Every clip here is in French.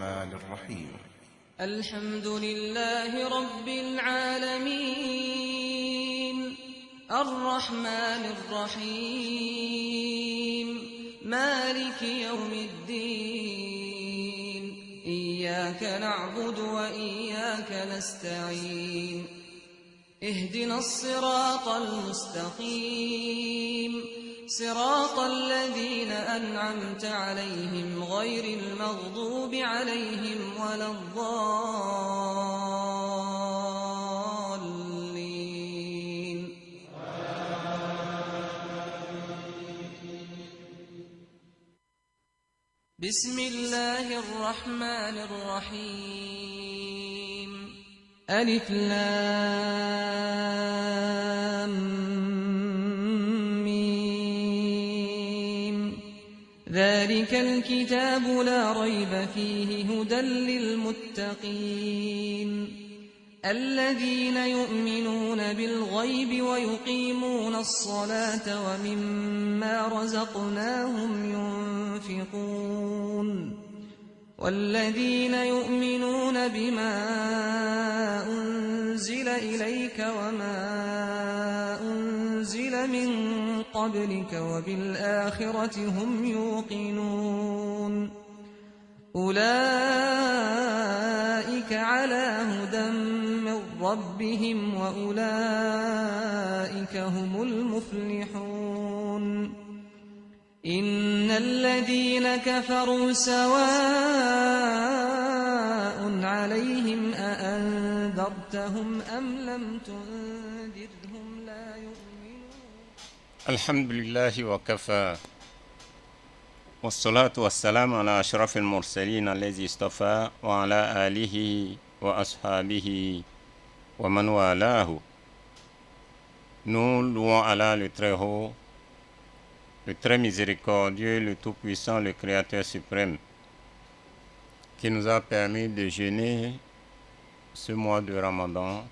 الرحمن الرحيم الحمد لله رب العالمين الرحمن الرحيم مالك يوم الدين إياك نعبد وإياك نستعين اهدنا الصراط المستقيم صراط الذين أنعمت عليهم غير المغضوب عليهم ولا الضالين بسم الله الرحمن الرحيم ألف لام ذلك الكتاب لا ريب فيه هدى للمتقين الذين يؤمنون بالغيب ويقيمون الصلاة ومما رزقناهم ينفقون والذين يؤمنون بما أنزل إليك وما أنزل من قبلك وبالآخرة هم يوقنون أولئك على هدى من ربهم وأولئك هم المفلحون إن الذين كفروا سواء عليهم أأنذرتهم أم لم تنذرهم لا يؤمنون. الحمد لله وكفى والصلاة والسلام على أشرف المرسلين الذي اصطفى وعلى آله وأصحابه ومن والاه. Nous louons Allah le Très-Haut, le Très Miséricordieux, le Tout-Puissant, le Créateur suprême, qui nous a permis de jeûner ce mois de Ramadan.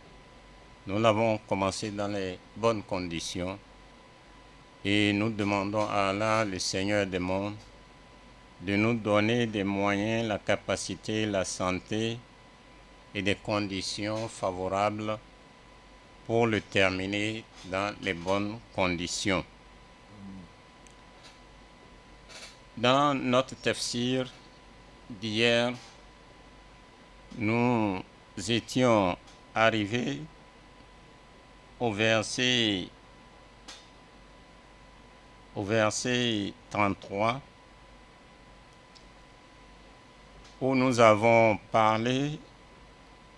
Nous l'avons commencé dans les bonnes conditions et nous demandons à Allah, le Seigneur des mondes, de nous donner des moyens, la capacité, la santé et des conditions favorables pour le terminer dans les bonnes conditions. Dans notre tafsir d'hier, nous étions arrivés au verset 33 où nous avons parlé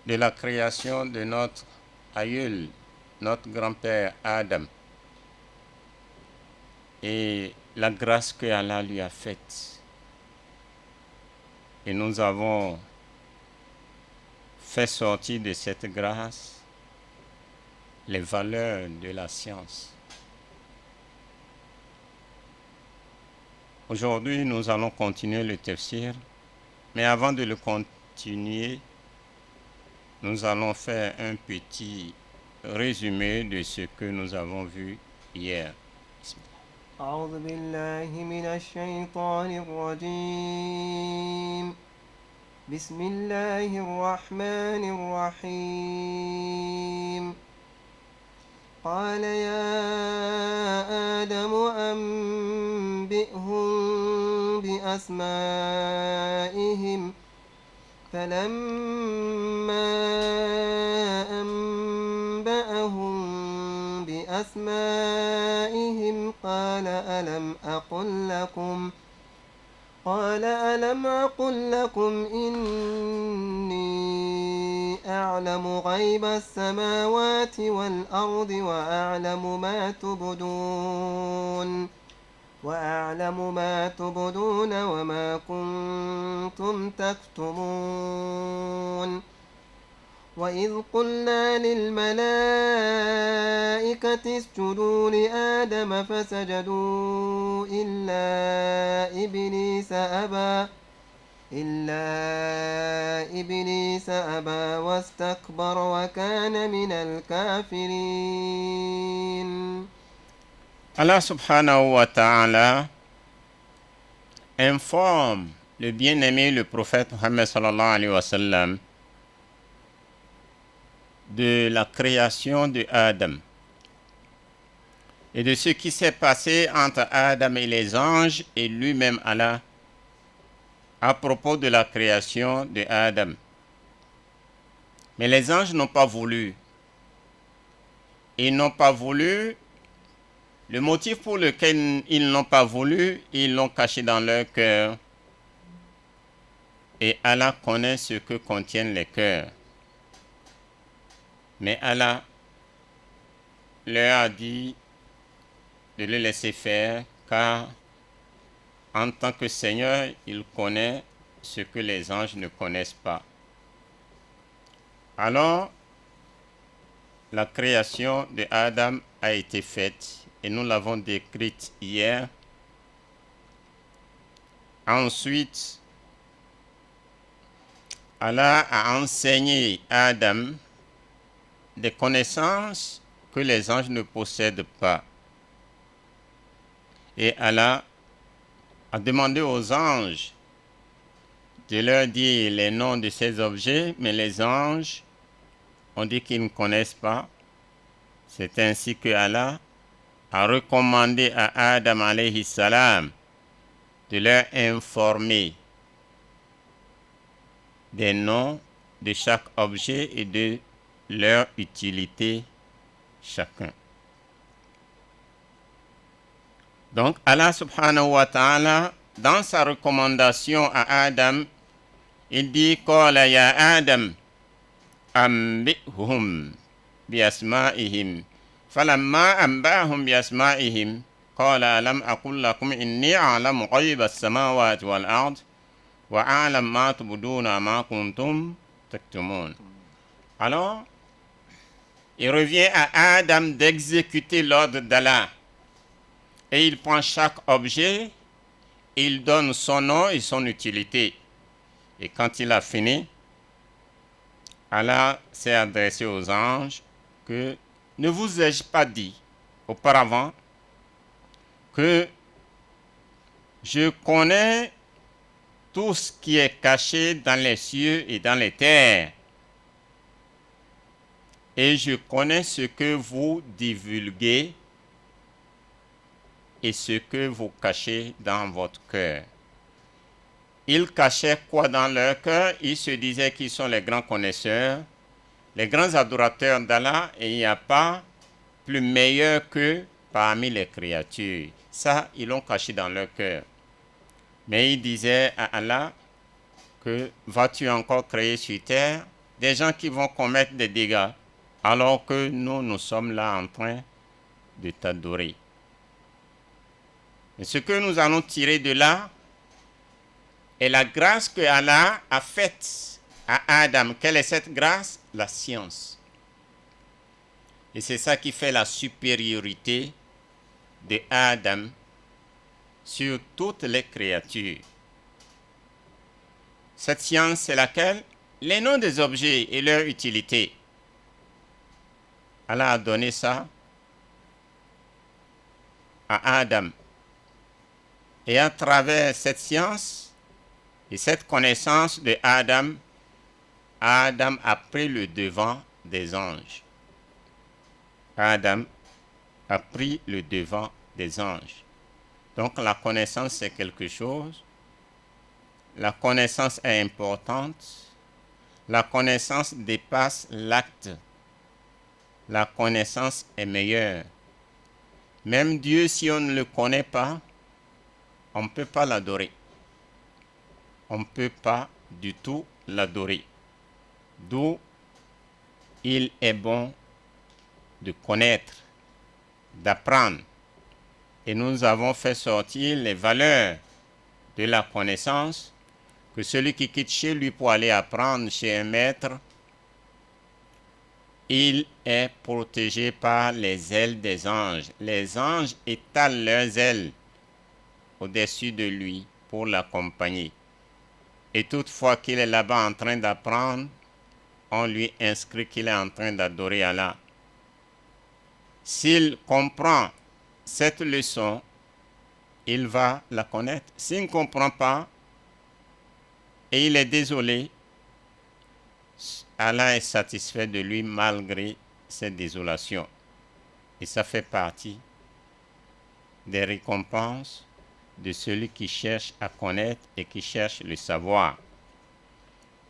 de la création de notre aïeul, notre grand-père Adam, et la grâce que Allah lui a faite. Et nous avons fait sortir de cette grâce les valeurs de la science. Aujourd'hui, nous allons continuer le tafsir, mais avant de le continuer, nous allons faire un petit résumé de ce que nous avons vu hier. أعوذ بالله من الشيطان الرجيم بسم الله الرحمن الرحيم قال يا آدم أنبئهم بأسمائهم فلما أنبأهم بأسمائهم قال ألم أقل لكم إني أعلم غيب السماوات والأرض وأعلم ما تبدون وما كنتم تكتمون وإذ قلنا للملائكة اسجدوا لآدم فسجدوا إلا إبليس أبى واستكبر وكان من الكافرين. Allah subhanahu wa ta'ala informe le bien-aimé, le prophète Muhammad sallallahu alayhi wa sallam, de la création de Adam et de ce qui s'est passé entre Adam et les anges et lui-même Allah à propos de la création de Adam. Mais les anges n'ont pas voulu. Ils n'ont pas voulu. Le motif pour lequel ils n'ont pas voulu, ils l'ont caché dans leur cœur. Et Allah connaît ce que contiennent les cœurs. Mais Allah leur a dit de le laisser faire, car en tant que Seigneur, il connaît ce que les anges ne connaissent pas. Alors, la création de Adam a été faite et nous l'avons décrite hier. Ensuite, Allah a enseigné à Adam des connaissances que les anges ne possèdent pas. Et Allah a demandé aux anges de leur dire les noms de ces objets, mais les anges ont dit qu'ils ne connaissent pas. C'est ainsi que Allah a recommandé à Adam alayhi salam de leur informer des noms de chaque objet et de leur utilité chacun. Donc Allah subhanahu wa ta'ala, dans sa recommandation à Adam, il dit Qala ya Adam ambihum bi asma'ihim falamma ambahum bi asma'ihim qala alam aqul lakum inni a'lamu ghayba as-samawati wal ard wa a'lam ma tubduna ma kuntum taktumun. Alors, il revient à Adam d'exécuter l'ordre d'Allah. Et il prend chaque objet, il donne son nom et son utilité. Et quand il a fini, Allah s'est adressé aux anges que ne vous ai-je pas dit auparavant que je connais tout ce qui est caché dans les cieux et dans les terres. Et je connais ce que vous divulguez et ce que vous cachez dans votre cœur. Ils cachaient quoi dans leur cœur? Ils se disaient qu'ils sont les grands connaisseurs, les grands adorateurs d'Allah, et il n'y a pas plus meilleur qu'eux parmi les créatures. Ça, ils l'ont caché dans leur cœur. Mais ils disaient à Allah que vas-tu encore créer sur terre des gens qui vont commettre des dégâts alors que nous sommes là en train de t'adorer. Et ce que nous allons tirer de là est la grâce que Allah a faite à Adam. Quelle est cette grâce? La science. Et c'est ça qui fait la supériorité de Adam sur toutes les créatures. Cette science, c'est laquelle? Les noms des objets et leur utilité. Allah a donné ça à Adam. Et à travers cette science et cette connaissance de Adam, Adam a pris le devant des anges. Adam a pris le devant des anges. Donc la connaissance, c'est quelque chose. La connaissance est importante. La connaissance dépasse l'acte. La connaissance est meilleure. Même Dieu, si on ne le connaît pas, on ne peut pas l'adorer. On ne peut pas du tout l'adorer. D'où il est bon de connaître, d'apprendre. Et nous avons fait sortir les valeurs de la connaissance, que celui qui quitte chez lui pour aller apprendre chez un maître, il est protégé par les ailes des anges. Les anges étalent leurs ailes au-dessus de lui pour l'accompagner. Et toutefois qu'il est là-bas en train d'apprendre, on lui inscrit qu'il est en train d'adorer Allah. S'il comprend cette leçon, il va la connaître. S'il ne comprend pas, et il est désolé, Allah est satisfait de lui malgré cette désolation. Et ça fait partie des récompenses de celui qui cherche à connaître et qui cherche le savoir.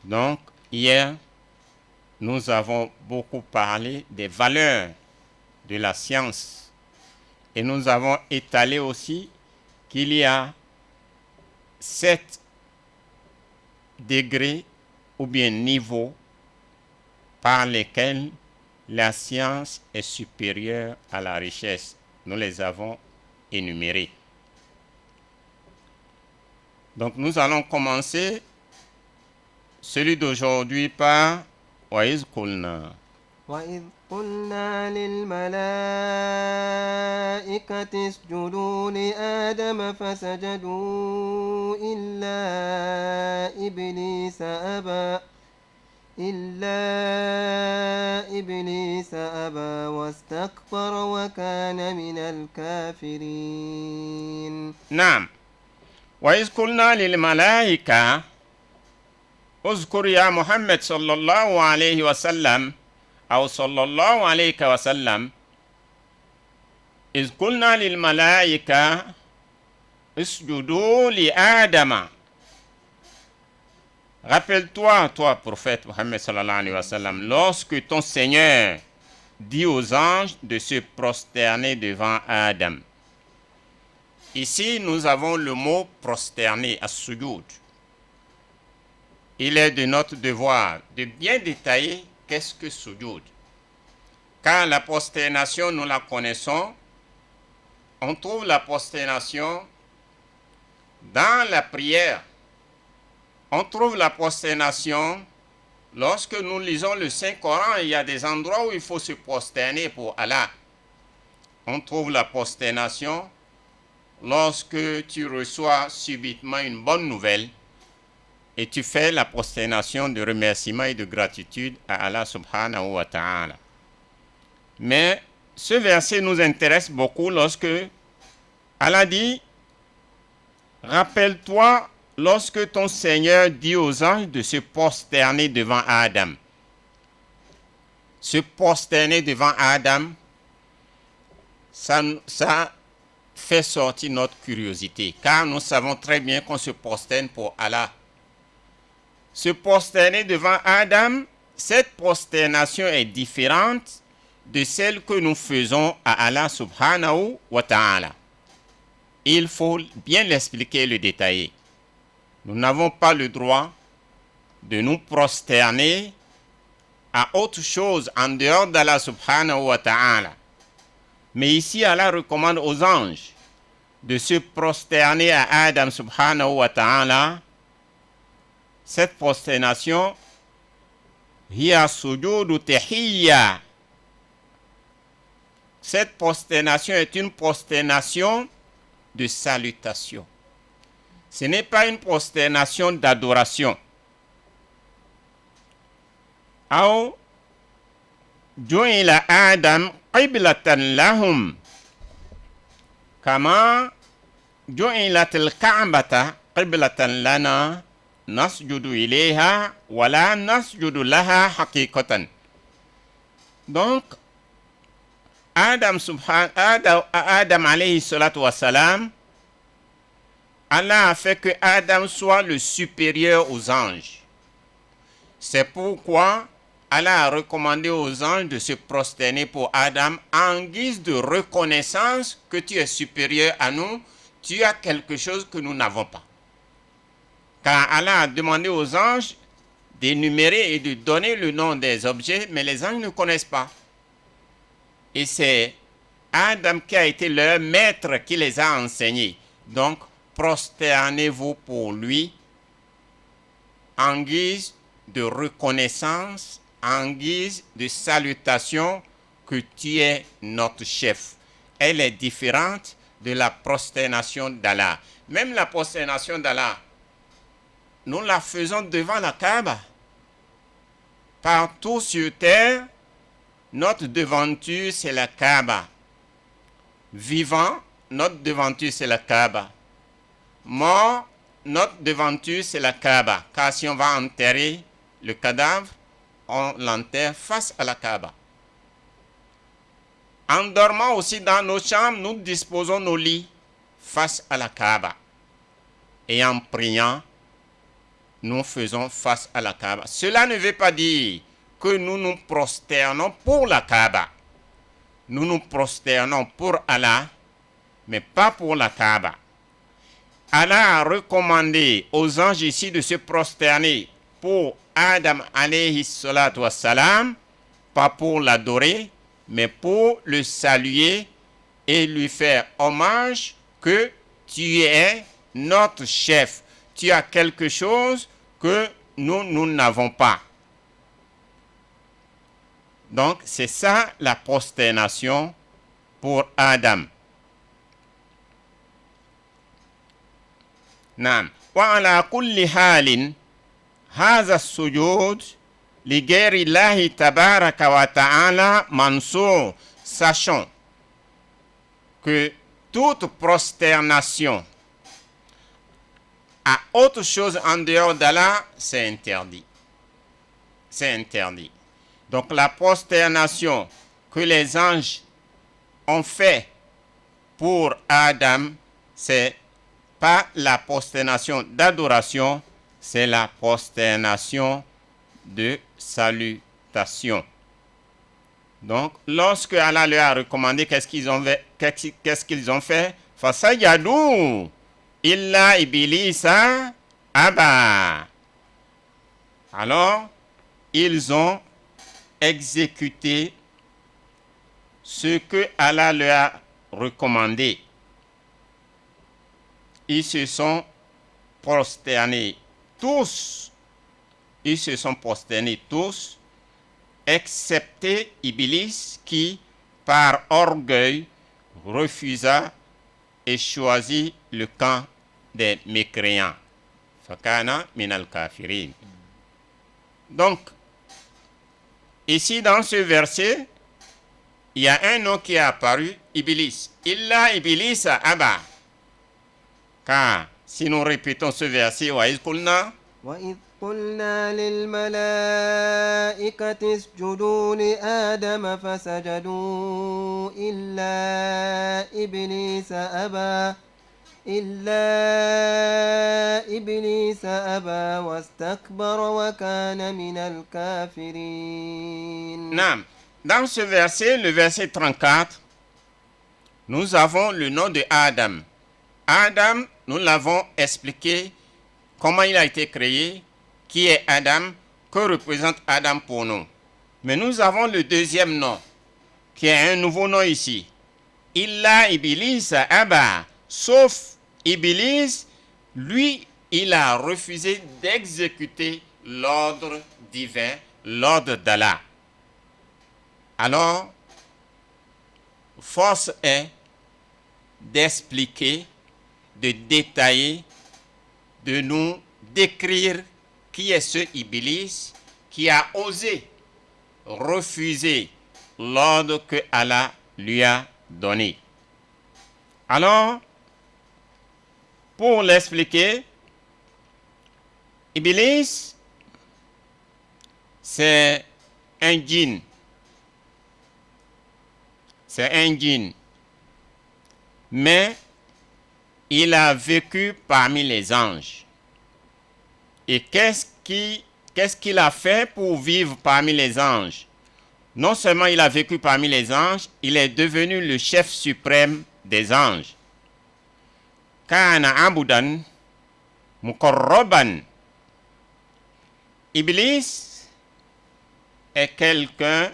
Donc, hier, nous avons beaucoup parlé des valeurs de la science. Et nous avons étalé aussi qu'il y a 7 degrés ou bien niveaux par lesquels la science est supérieure à la richesse. Nous les avons énumérés. Donc nous allons commencer celui d'aujourd'hui par وَإِذْ قُلْنَا. وإذ قلنا للملائكة اسجدوا لآدم فسجدوا إلا إبليس أبى واستكبر وكان من الكافرين. نعم. وإذ قلنا للملائكة اذكر يا محمد صلى الله عليه وسلم أو صلى الله عليك وسلم إذ قلنا للملائكة اسجدوا لآدم. Rappelle-toi, toi, prophète Mohammed sallallahu alayhi wa sallam, lorsque ton Seigneur dit aux anges de se prosterner devant Adam. Ici, nous avons le mot prosterner, as-sujud. Il est de notre devoir de bien détailler qu'est-ce que sujud. Car la prosternation, nous la connaissons. On trouve la prosternation dans la prière. On trouve la prosternation lorsque nous lisons le Saint-Coran. Il y a des endroits où il faut se prosterner pour Allah. On trouve la prosternation lorsque tu reçois subitement une bonne nouvelle et tu fais la prosternation de remerciement et de gratitude à Allah subhanahu wa ta'ala. Mais ce verset nous intéresse beaucoup lorsque Allah dit « Rappelle-toi lorsque ton Seigneur dit aux anges de se prosterner devant Adam. » Se prosterner devant Adam, ça fait sortir notre curiosité, car nous savons très bien qu'on se prosterne pour Allah. Se prosterner devant Adam, cette prosternation est différente de celle que nous faisons à Allah subhanahu wa ta'ala. Il faut bien l'expliquer et le détailler. Nous n'avons pas le droit de nous prosterner à autre chose en dehors d'Allah subhanahu wa ta'ala. Mais ici, Allah recommande aux anges de se prosterner à Adam subhanahu wa ta'ala. Cette prosternation, hiya sujudu tahiyya. Cette prosternation est une prosternation de salutation. Ce n'est pas une prosternation d'adoration. Aw ju'ila Adam qiblatan lahum kama ju'ilat al-ka'bata qiblatan lana nasjudu ilayha wa la nasjudu laha haqiqatan. Donc Adam alayhi salatu wa salam, Allah a fait que Adam soit le supérieur aux anges. C'est pourquoi Allah a recommandé aux anges de se prosterner pour Adam en guise de reconnaissance que tu es supérieur à nous, tu as quelque chose que nous n'avons pas. Car Allah a demandé aux anges d'énumérer et de donner le nom des objets, mais les anges ne connaissent pas. Et c'est Adam qui a été leur maître qui les a enseignés. Donc, prosternez-vous pour lui en guise de reconnaissance, en guise de salutation que tu es notre chef. Elle est différente de la prosternation d'Allah. Même la prosternation d'Allah, nous la faisons devant la Kaaba. Partout sur terre, notre devanture, c'est la Kaaba. Vivant, notre devanture, c'est la Kaaba. Mort, notre devanture, c'est la Kaaba. Car si on va enterrer le cadavre, on l'enterre face à la Kaaba. En dormant aussi dans nos chambres, nous disposons nos lits face à la Kaaba. Et en priant, nous faisons face à la Kaaba. Cela ne veut pas dire que nous nous prosternons pour la Kaaba. Nous nous prosternons pour Allah, mais pas pour la Kaaba. Allah a recommandé aux anges ici de se prosterner pour Adam alayhi salatu wassalam, pas pour l'adorer, mais pour le saluer et lui faire hommage que tu es notre chef. Tu as quelque chose que nous n'avons pas. Donc, c'est ça la prosternation pour Adam. Naam. Wa ala kulli halin, hadha sujud li ghayri Allahi tabaraka wa ta'ala mansur. Sachons que toute prosternation à autre chose en dehors d'Allah, c'est interdit. C'est interdit. Donc la prosternation que les anges ont fait pour Adam, c'est pas la prosternation d'adoration, c'est la prosternation de salutation. Donc, lorsque Allah leur a recommandé, qu'est-ce qu'ils ont fait? Fasajadu illa iblisa aba. Alors, ils ont exécuté ce que Allah leur a recommandé. Ils se sont prosternés tous. Ils se sont prosternés tous, excepté Iblis qui, par orgueil, refusa et choisit le camp des mécréants. Fakana minal kafirin. Donc, ici dans ce verset, il y a un nom qui est apparu, Iblis. Illa Iblis aba. Car si nous répétons ce verset, وَإِذْ قُلْنَا لِلْمَلَائِكَةِ اسْجُدُوا لِآدَمَ فَسَجَدُوا إِلَّا إِبْلِيسَ أَبَى وَاسْتَكْبَرَ وَكَانَ مِنَ الْكَافِرِينَ. Naam. Dans ce verset, le verset 34, nous avons le nom de Adam. Adam, nous l'avons expliqué comment il a été créé, qui est Adam, que représente Adam pour nous. Mais nous avons le deuxième nom, qui est un nouveau nom ici. Illa Iblis aba. Sauf Iblis, lui, il a refusé d'exécuter l'ordre divin, l'ordre d'Allah. Alors, force est d'expliquer, de détailler, de nous décrire qui est ce Iblis qui a osé refuser l'ordre que Allah lui a donné. Alors, pour l'expliquer, Iblis, c'est un djinn. C'est un djinn. Mais il a vécu parmi les anges. Et qu'est-ce qu'il a fait pour vivre parmi les anges? Non seulement il a vécu parmi les anges, il est devenu le chef suprême des anges. Kana abudan muqarraban. Iblis est quelqu'un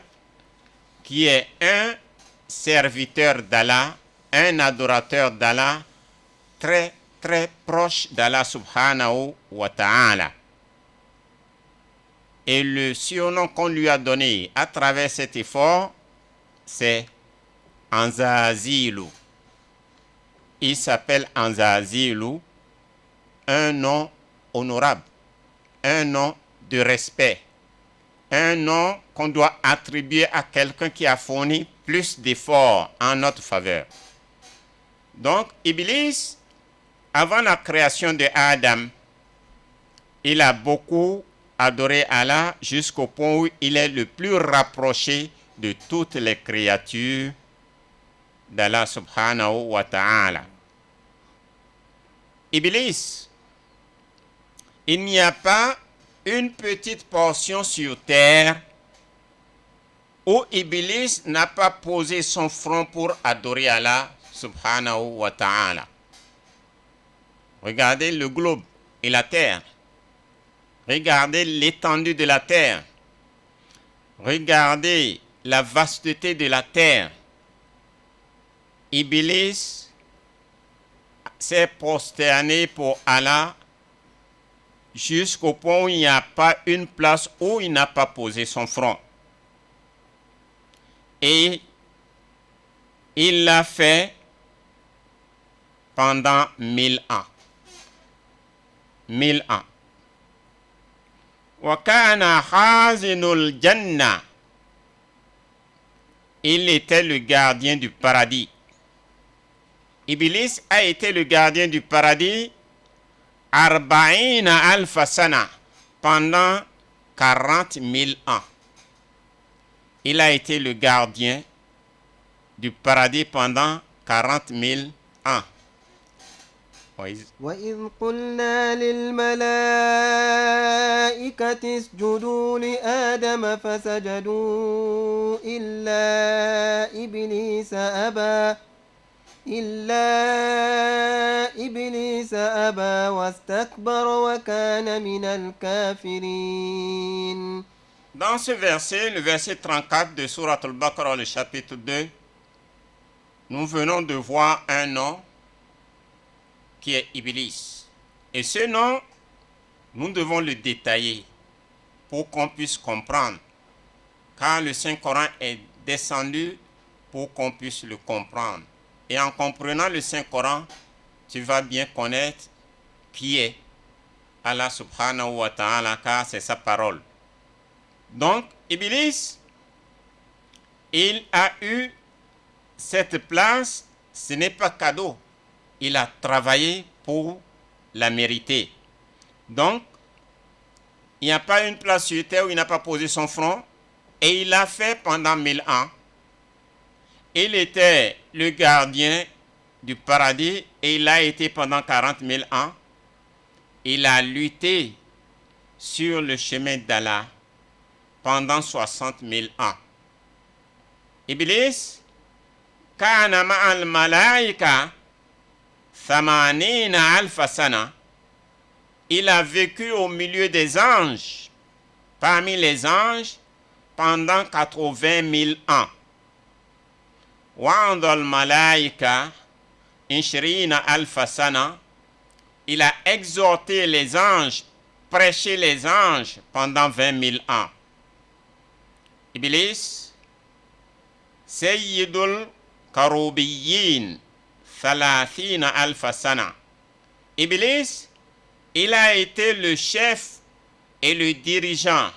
qui est un serviteur d'Allah, un adorateur d'Allah, très très proche d'Allah subhanahu wa ta'ala. Et le surnom qu'on lui a donné à travers cet effort, c'est Anzazilu. Il s'appelle Anzazilu, un nom honorable, un nom de respect, un nom qu'on doit attribuer à quelqu'un qui a fourni plus d'efforts en notre faveur. Donc, Iblis avant la création de Adam, il a beaucoup adoré Allah jusqu'au point où il est le plus rapproché de toutes les créatures d'Allah subhanahu wa ta'ala. Iblis, il n'y a pas une petite portion sur terre où Iblis n'a pas posé son front pour adorer Allah subhanahu wa ta'ala. Regardez le globe et la terre. Regardez l'étendue de la terre. Regardez la vasteté de la terre. Iblis s'est prosterné pour Allah jusqu'au point où il n'y a pas une place où il n'a pas posé son front. Et il l'a fait pendant 1000 ans. 1000 ans. Wakana Hazinul Jannah. Il était le gardien du paradis. Iblis a été le gardien du paradis Arba'ina al-Fasana pendant 40 000 ans. Il a été le gardien du paradis pendant 40 000 ans. وإذ قلنا للملائكة اسجدوا لآدم فسجدوا إلا إبليس أبى واستكبر وكان من الكافرين. Dans ce verset, le verset 34 de Surat al-Baqarah, le chapitre 2, nous venons de voir un nom qui est Iblis. Et ce nom, nous devons le détailler pour qu'on puisse comprendre. Car le Saint-Coran est descendu pour qu'on puisse le comprendre. Et en comprenant le Saint-Coran, tu vas bien connaître qui est Allah subhanahu wa ta'ala, car c'est sa parole. Donc, Iblis, il a eu cette place, ce n'est pas cadeau. Il a travaillé pour la mériter. Donc, il n'y a pas une place sur terre où il n'a pas posé son front, et il l'a fait pendant 1000 ans. Il était le gardien du paradis et il a été pendant 40 000 ans. Il a lutté sur le chemin d'Allah pendant 60 000 ans. Iblis, kana ma'al malaika thamanina alfa sana. Il a vécu au milieu des anges, parmi les anges, pendant 80 000 ans. Wa'andal malaika inshirina alfa sana. Il a exhorté les anges, prêché les anges pendant 20 000 ans. Iblis, Sayyidul Karubiyin, Thalathina alfa sana. Iblis, il a été le chef et le dirigeant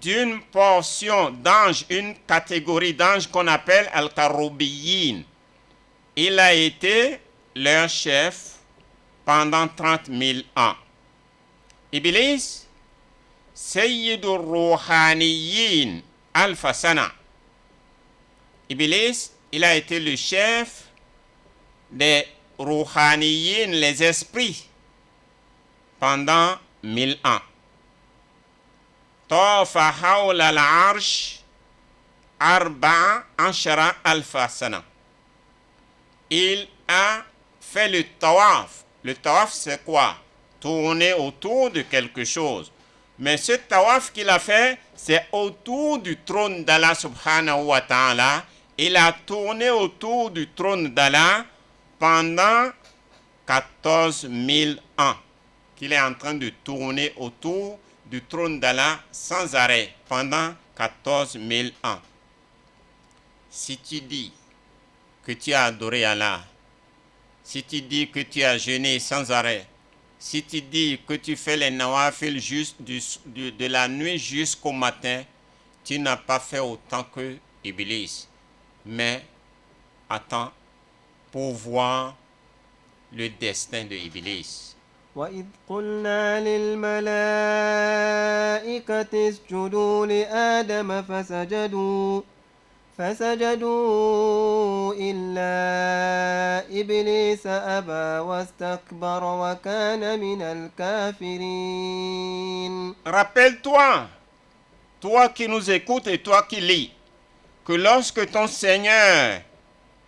d'une portion d'anges, une catégorie d'anges qu'on appelle Al-Karubiyin. Il a été leur chef pendant 30 000 ans. Iblis, Sayyidur Ruhaniyin Al-Fasana. Iblis, il a été le chef des Ruhaniyin, les esprits, pendant 1000 ans. Tafa hawla al-arsh arba'a anshara al-fasana. Il a fait le tawaf. Le tawaf, c'est quoi? Tourner autour de quelque chose. Mais ce tawaf qu'il a fait, c'est autour du trône d'Allah subhanahu wa ta'ala. Il a tourné autour du trône d'Allah pendant 14 000 ans. Qu'il est en train de tourner autour du trône d'Allah sans arrêt pendant 14 000 ans. Si tu dis que tu as adoré Allah, si tu dis que tu as jeûné sans arrêt, si tu dis que tu fais les nawafil de la nuit jusqu'au matin, tu n'as pas fait autant que Iblis. Mais attends pour voir le destin de Iblis. وإذ قلنا للملائكة اسجدوا لآدم فسجدوا إلا إبليس أبى واستكبر وكان من الكافرين. Rappelle-toi, toi qui nous écoutes et toi qui lis, que lorsque ton Seigneur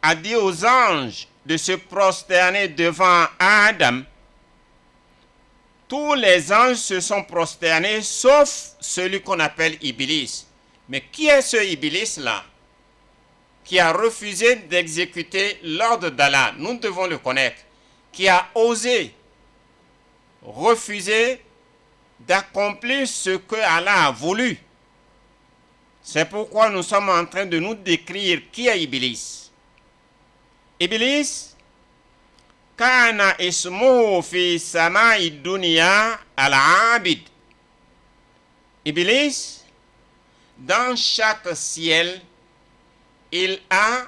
a dit aux anges de se prosterner devant Adam, tous les anges se sont prosternés sauf celui qu'on appelle Iblis. Mais qui est ce Iblis-là qui a refusé d'exécuter l'ordre d'Allah? Nous devons le connaître. Qui a osé refuser d'accomplir ce que Allah a voulu. C'est pourquoi nous sommes en train de nous décrire qui est Iblis. Iblis, kana ismuhu fi sama'i dunya al-abid. Iblis, dans chaque ciel, il a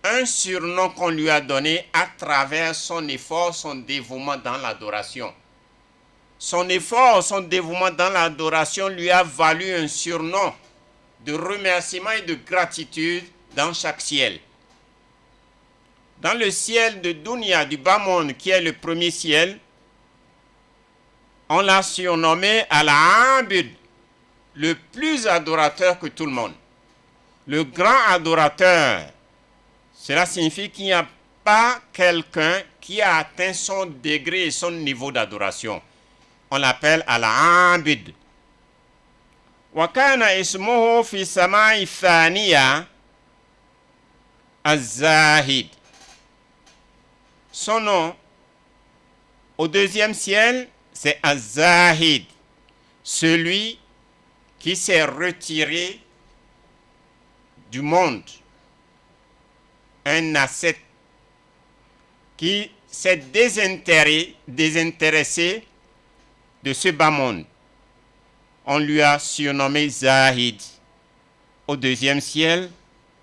un surnom qu'on lui a donné à travers son effort, son dévouement dans l'adoration. Son effort, son dévouement dans l'adoration lui a valu un surnom de remerciement et de gratitude dans chaque ciel. Dans le ciel de Dunya, du bas monde, qui est le premier ciel, on l'a surnommé Al-Abid, le plus adorateur que tout le monde. Le grand adorateur, cela signifie qu'il n'y a pas quelqu'un qui a atteint son degré et son niveau d'adoration. On l'appelle Al-Abid. Wa kana ismuhu fi sama'i thaniya Az-Zahid. Son nom au deuxième ciel, c'est Az-Zahid, celui qui s'est retiré du monde, un ascète qui s'est désintéressé de ce bas monde. On lui a surnommé Zahid au deuxième ciel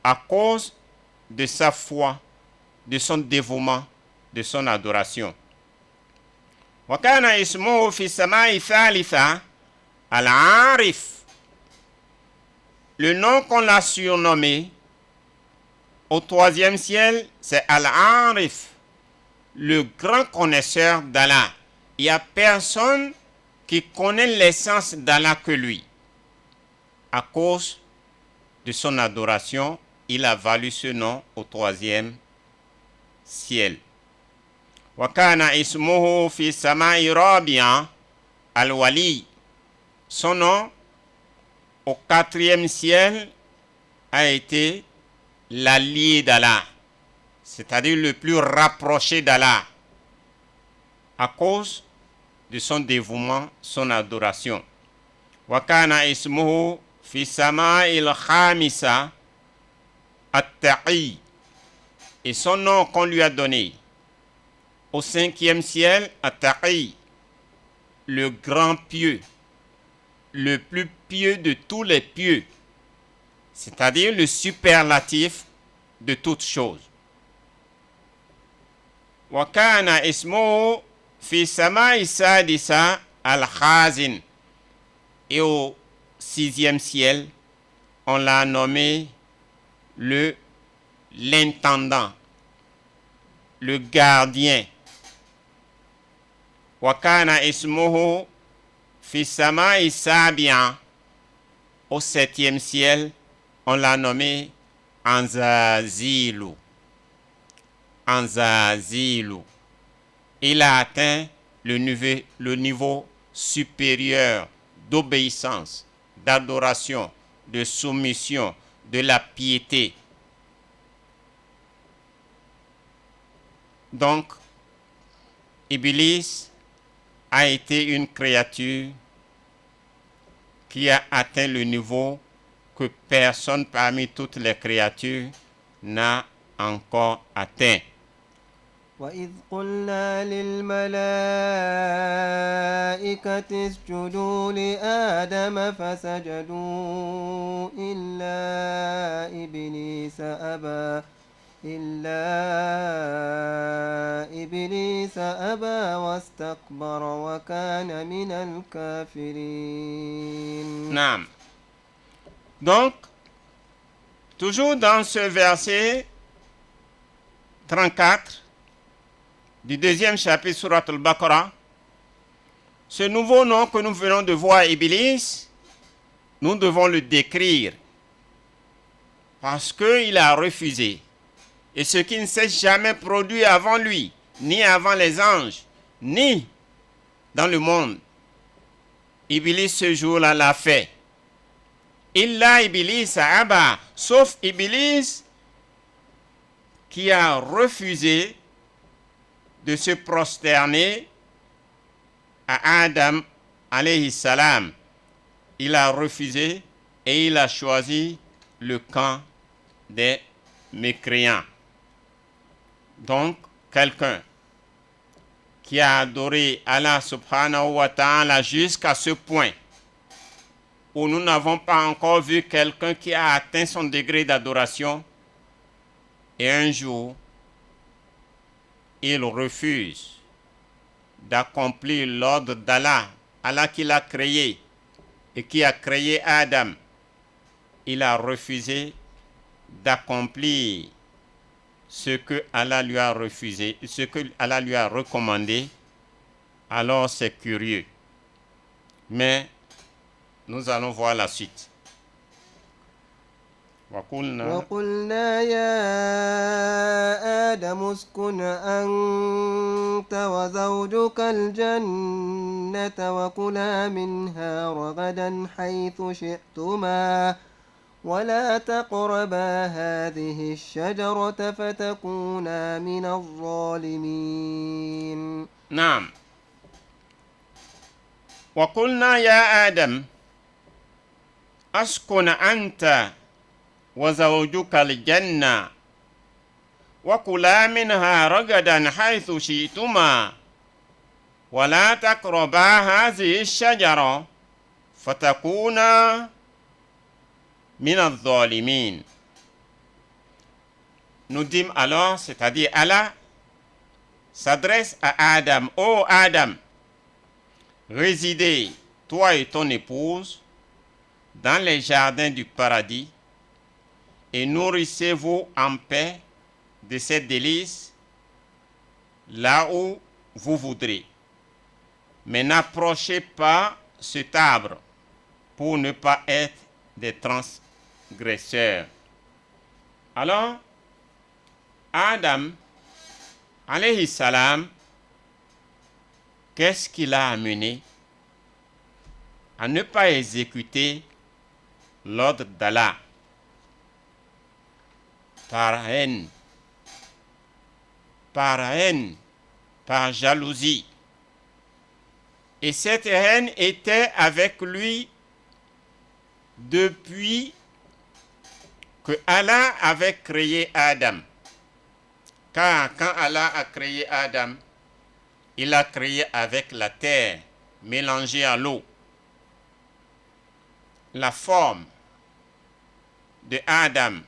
à cause de sa foi, de son dévouement, de son adoration. Wa kana ismuhu fi sama'i thalitha al-Arif. Le nom qu'on l'a surnommé au troisième ciel, c'est Al-Arif, le grand connaisseur d'Allah. Il n'y a personne qui connaît l'essence d'Allah que lui. À cause de son adoration, il a valu ce nom au troisième ciel. Wa kana ismuhu fi sama'i rabi'a al-Wali. Son nom au quatrième ciel a été l'allié d'Allah, c'est-à-dire le plus rapproché d'Allah, à cause de son dévouement, son adoration. Wa kana ismuhu fi sama'il khamisa at-Taqi. Et son nom qu'on lui a donné au cinquième ciel, at-Taqi, le grand pieux, le plus pieux de tous les pieux, c'est-à-dire le superlatif de toutes choses. Wa kana ismuhu fi sama'i sadisa al-Khazin. Et au sixième ciel, on l'a nommé l'intendant, le gardien. Wa kana ismuhu fi sama'i sabi'a. Au septième ciel, on l'a nommé Anzazilu. Anzazilu. Il a atteint le niveau supérieur d'obéissance, d'adoration, de soumission, de la piété. Donc, Iblis a été une créature qui a atteint le niveau que personne parmi toutes les créatures n'a encore atteint. وإذ قلنا للملائكة اسجدوا لآدم فسجدوا إلا إبليس أبى واستكبر وكان من الكافرين. Naam. Donc, toujours dans ce verset 34 du deuxième chapitre Surat al-Baqarah, ce nouveau nom que nous venons de voir, Iblis, nous devons le décrire parce qu'il a refusé. Et ce qui ne s'est jamais produit avant lui, ni avant les anges, ni dans le monde, Iblis ce jour-là l'a fait. Illa Iblis aba, sauf Iblis qui a refusé de se prosterner à Adam alayhi salam. Il a refusé et il a choisi le camp des mécréants. Donc, quelqu'un qui a adoré Allah subhanahu wa ta'ala jusqu'à ce point où nous n'avons pas encore vu quelqu'un qui a atteint son degré d'adoration et un jour, il refuse d'accomplir l'ordre d'Allah, Allah qui l'a créé et qui a créé Adam. Il a refusé d'accomplir ce que Allah lui a refusé, ce que Allah lui a recommandé, alors c'est curieux. Mais nous allons voir la suite. وقلنا يا آدم اسكن أنت وزوجك الجنة وكلا منها رغدا حيث شئتما ولا تقربا هذه الشجرة فتكونا من الظالمين. نعم. وقلنا يا آدم أسكن أنت وزوجك الجنة وكلا منها رغدا حيث شئتما ولا تقربا هذه الشجرة فتكونا من الظالمين. Nous dîmes alors, c'est-à-dire Allah s'adresse à Adam. Ô Adam, résidez, toi et ton épouse, dans les jardins du paradis et nourrissez-vous en paix de ces délices là où vous voudrez. Mais n'approchez pas cet arbre pour ne pas être des transgresseurs. Alors, Adam, alayhi salam, qu'est-ce qui l'a amené à ne pas exécuter l'ordre d'Allah? Par haine, par jalousie. Et cette haine était avec lui depuis que Allah avait créé Adam. Car quand Allah a créé Adam, il l'a créé avec la terre mélangée à l'eau. La forme de Adam,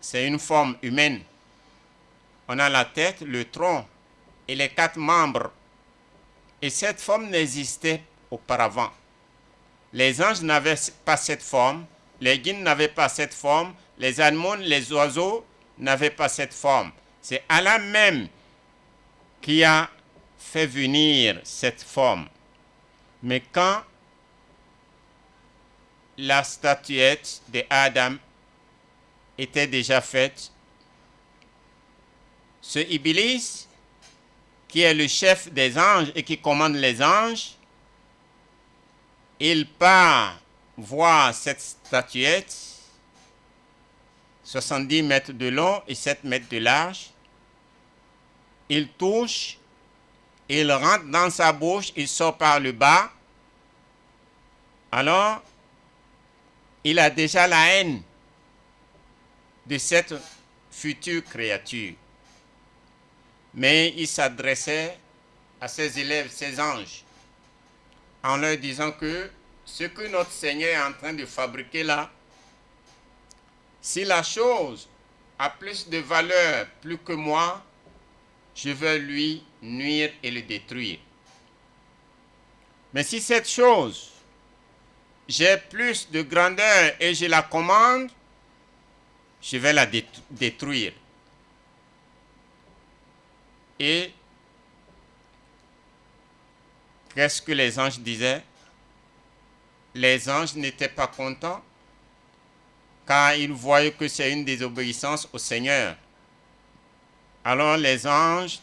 c'est une forme humaine. On a la tête, le tronc et les 4 membres. Et cette forme n'existait auparavant. Les anges n'avaient pas cette forme, les djinns n'avaient pas cette forme, les animaux, les oiseaux n'avaient pas cette forme. C'est Allah même qui a fait venir cette forme. Mais quand la statuette de Adam était déjà faite, ce Iblis, qui est le chef des anges et qui commande les anges, il part voir cette statuette, 70 mètres de long et 7 mètres de large. Il touche, il rentre dans sa bouche, il sort par le bas. Alors, il a déjà la haine de cette future créature. Mais il s'adressait à ses élèves, ses anges, en leur disant que ce que notre Seigneur est en train de fabriquer là, si la chose a plus de valeur plus que moi, je veux lui nuire et le détruire. Mais si cette chose, j'ai plus de grandeur et je la commande, je vais la détruire. Et qu'est-ce que les anges disaient? Les anges n'étaient pas contents car ils voyaient que c'est une désobéissance au Seigneur. Alors les anges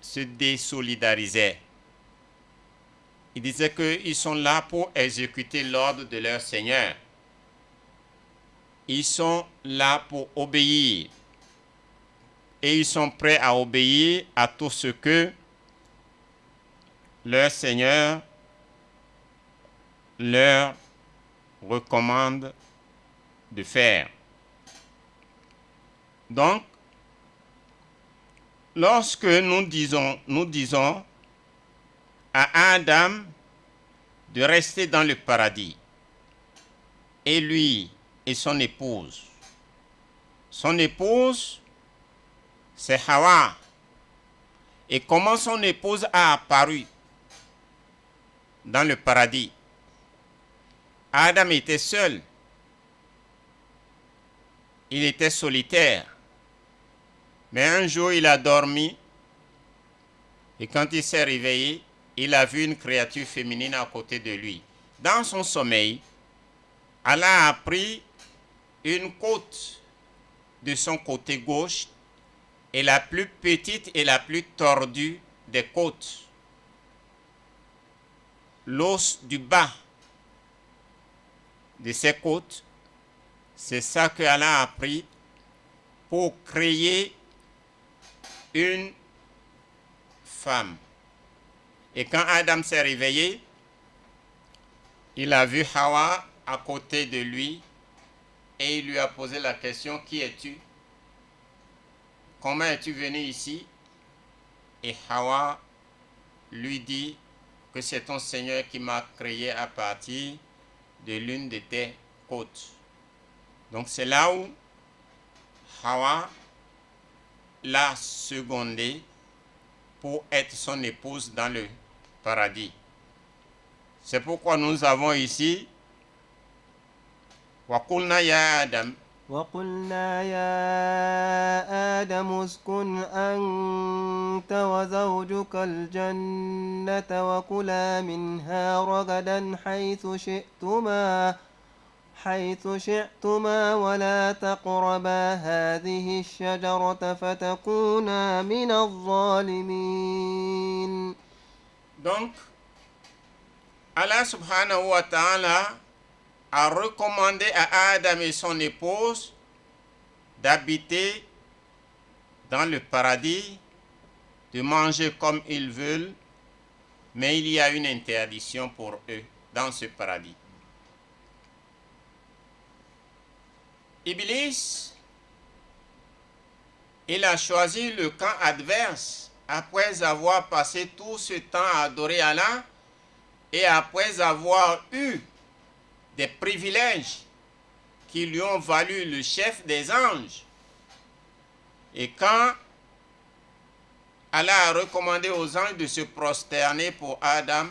se désolidarisaient. Ils disaient qu'ils sont là pour exécuter l'ordre de leur Seigneur. Ils sont là pour obéir. Et ils sont prêts à obéir à tout ce que leur Seigneur leur recommande de faire. Donc, lorsque nous disons à Adam de rester dans le paradis, et lui et son épouse, c'est Hawa. Et comment son épouse a apparu dans le paradis? Adam était seul. Il était solitaire. Mais un jour, il a dormi. Et quand il s'est réveillé, il a vu une créature féminine à côté de lui. Dans son sommeil, Allah a pris une côte de son côté gauche et la plus petite et la plus tordue des côtes. L'os du bas de ces côtes, c'est ça que Allah a pris pour créer une femme. Et quand Adam s'est réveillé, il a vu Hawa à côté de lui et il lui a posé la question: qui es-tu? Comment es-tu venu ici? Et Hawa lui dit que c'est ton Seigneur qui m'a créé à partir de l'une de tes côtes. Donc c'est là où Hawa l'a secondé pour être son épouse dans le paradis. C'est pourquoi nous avons ici وَقُلْنَا يَا آدَمْ وقلنا يا آدم اسكن أنت وزوجك الجنة وكلا منها رغدا حيث شئتما ولا تقربا هذه الشجرة فتكونا من الظالمين. Donc, Allah subhanahu wa ta'ala a recommandé à Adam et son épouse d'habiter dans le paradis, de manger comme ils veulent, mais il y a une interdiction pour eux dans ce paradis. Iblis, il a choisi le camp adverse après avoir passé tout ce temps à adorer Allah et après avoir eu des privilèges qui lui ont valu le chef des anges. Et quand Allah a recommandé aux anges de se prosterner pour Adam,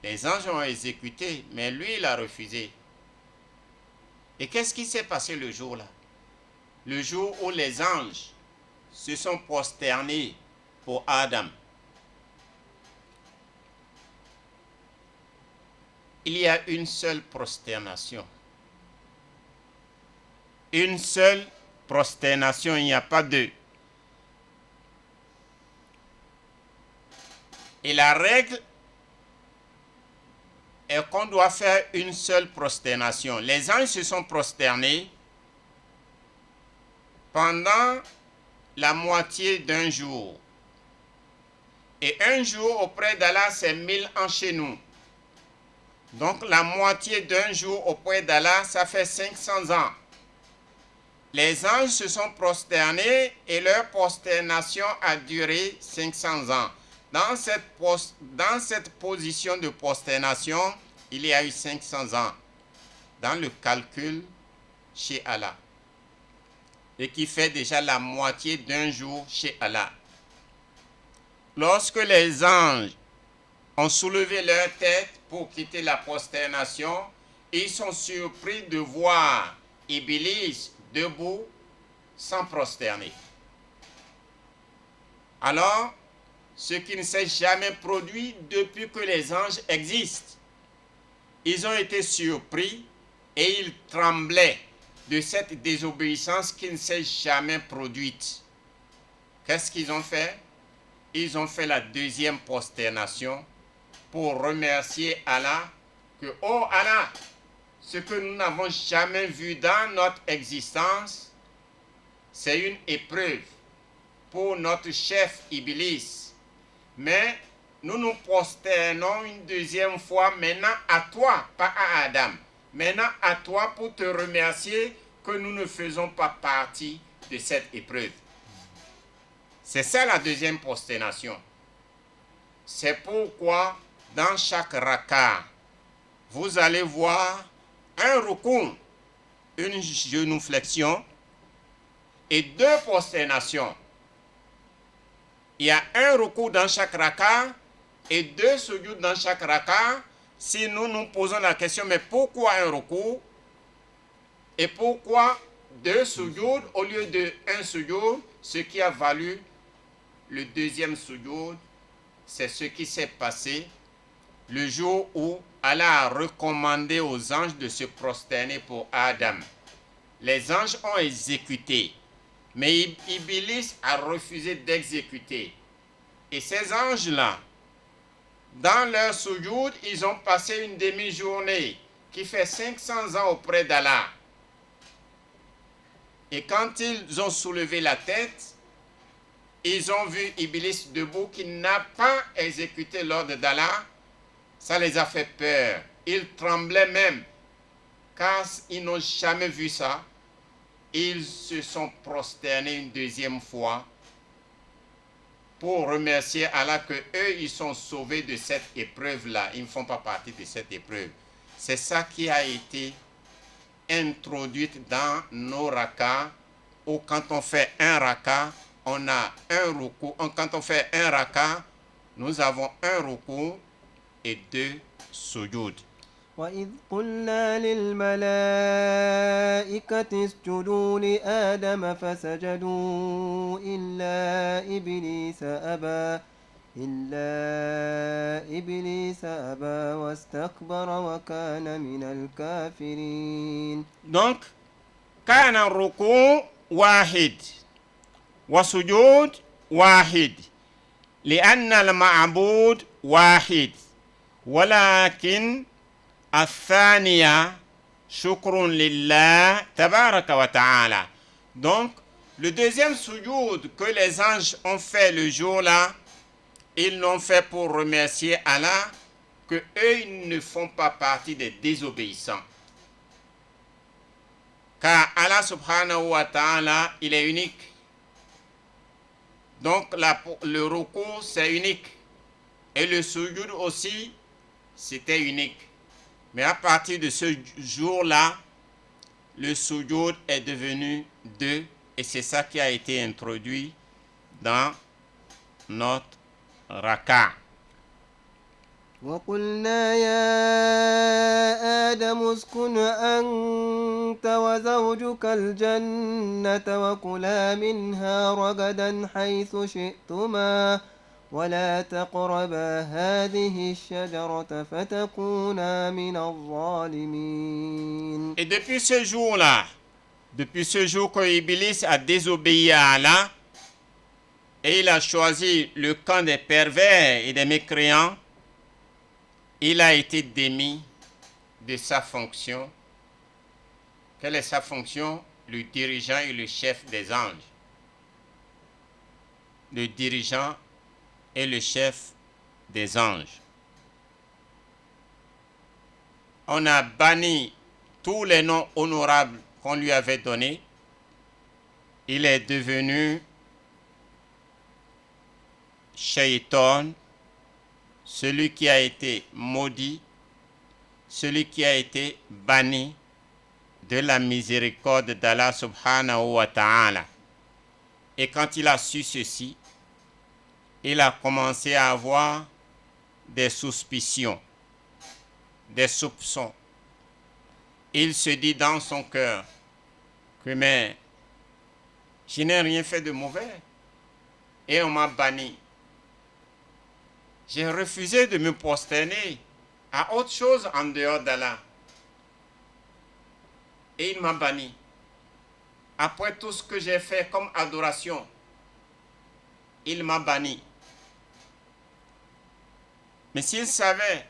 les anges ont exécuté, mais lui, il a refusé. Et qu'est-ce qui s'est passé le jour-là? Le jour où les anges se sont prosternés pour Adam. Il y a une seule prosternation. Une seule prosternation, il n'y a pas deux. Et la règle est qu'on doit faire une seule prosternation. Les anges se sont prosternés pendant la moitié d'un jour. Et un jour auprès d'Allah, c'est 1000 ans chez nous. Donc la moitié d'un jour auprès d'Allah, ça fait 500 ans. Les anges se sont prosternés et leur prosternation a duré 500 ans. Dans cette position de prosternation, il y a eu 500 ans dans le calcul chez Allah. et qui fait déjà la moitié d'un jour chez Allah. Lorsque les anges ont soulevé leur tête pour quitter la prosternation, ils sont surpris de voir Iblis debout sans prosterner. Alors, ce qui ne s'est jamais produit depuis que les anges existent. Ils ont été surpris et ils tremblaient de cette désobéissance qui ne s'est jamais produite. Qu'est-ce qu'ils ont fait? Ils ont fait la deuxième prosternation pour remercier Allah que, oh Allah, ce que nous n'avons jamais vu dans notre existence, c'est une épreuve pour notre chef Iblis. Mais nous nous prosternons une deuxième fois maintenant à toi, pas à Adam. Maintenant à toi pour te remercier que nous ne faisons pas partie de cette épreuve. C'est ça la deuxième prosternation. C'est pourquoi dans chaque raka, vous allez voir un ruku, une genuflexion et deux prosternations. Il y a un ruku dans chaque raka et deux sujoud dans chaque raka. Si nous nous posons la question, mais pourquoi un ruku et pourquoi deux sujoud au lieu de un sujoud? Ce qui a valu le deuxième sujoud, c'est ce qui s'est passé le jour où Allah a recommandé aux anges de se prosterner pour Adam. Les anges ont exécuté, mais Iblis a refusé d'exécuter. Et ces anges-là, dans leur sujoud, ils ont passé une demi-journée qui fait 500 ans auprès d'Allah. Et quand ils ont soulevé la tête, ils ont vu Iblis debout qui n'a pas exécuté l'ordre d'Allah. Ça les a fait peur. Ils tremblaient même, car ils n'ont jamais vu ça. Ils se sont prosternés une deuxième fois pour remercier Allah que eux ils sont sauvés de cette épreuve-là. Ils ne font pas partie de cette épreuve. C'est ça qui a été introduit dans nos rakas, où quand on fait un raka, on a un ruku. Quand on fait un raka, nous avons un ruku et deux sujoud. وإذ قلنا للملائكة اسجدوا لآدم فسجدوا إلا إبليس أبى واستكبر وكان من الكافرين. Donc, كان الركوع واحد وسجود واحد لأن المعبود واحد ولكن الثانية شكر لله تبارك وتعالى. Donc, le deuxième sujoud que les anges ont fait le jour-là, ils l'ont fait pour remercier Allah que eux ils ne font pas partie des désobéissants. Car Allah subhanahu wa ta'ala, il est unique. Donc le ruku c'est unique. Et le sujoud aussi, c'était unique. Mais à partir de ce jour-là, le sujoud est devenu deux. Et c'est ça qui a été introduit dans notre raka. وقلنا يا آدم اسكن أنت وزوجك الجنة وكلا منها رغدا حيث شئتما ولا تقربا هذه الشجرة فتكونا من الظالمين. Et depuis ce jour-là, depuis ce jour que Iblis a désobéi à Allah et il a choisi le camp des pervers et des mécréants, il a été démis de sa fonction. Quelle est sa fonction? Le dirigeant et le chef des anges. Le dirigeant et le chef des anges. On a banni tous les noms honorables qu'on lui avait donnés. Il est devenu Shaitan, celui qui a été maudit, celui qui a été banni de la miséricorde d'Allah subhanahu wa ta'ala. Et quand il a su ceci, il a commencé à avoir des suspicions, des soupçons. Il se dit dans son cœur que mais je n'ai rien fait de mauvais et on m'a banni. J'ai refusé de me prosterner à autre chose en dehors d'Allah. Et il m'a banni. Après tout ce que j'ai fait comme adoration, il m'a banni. Mais s'il savait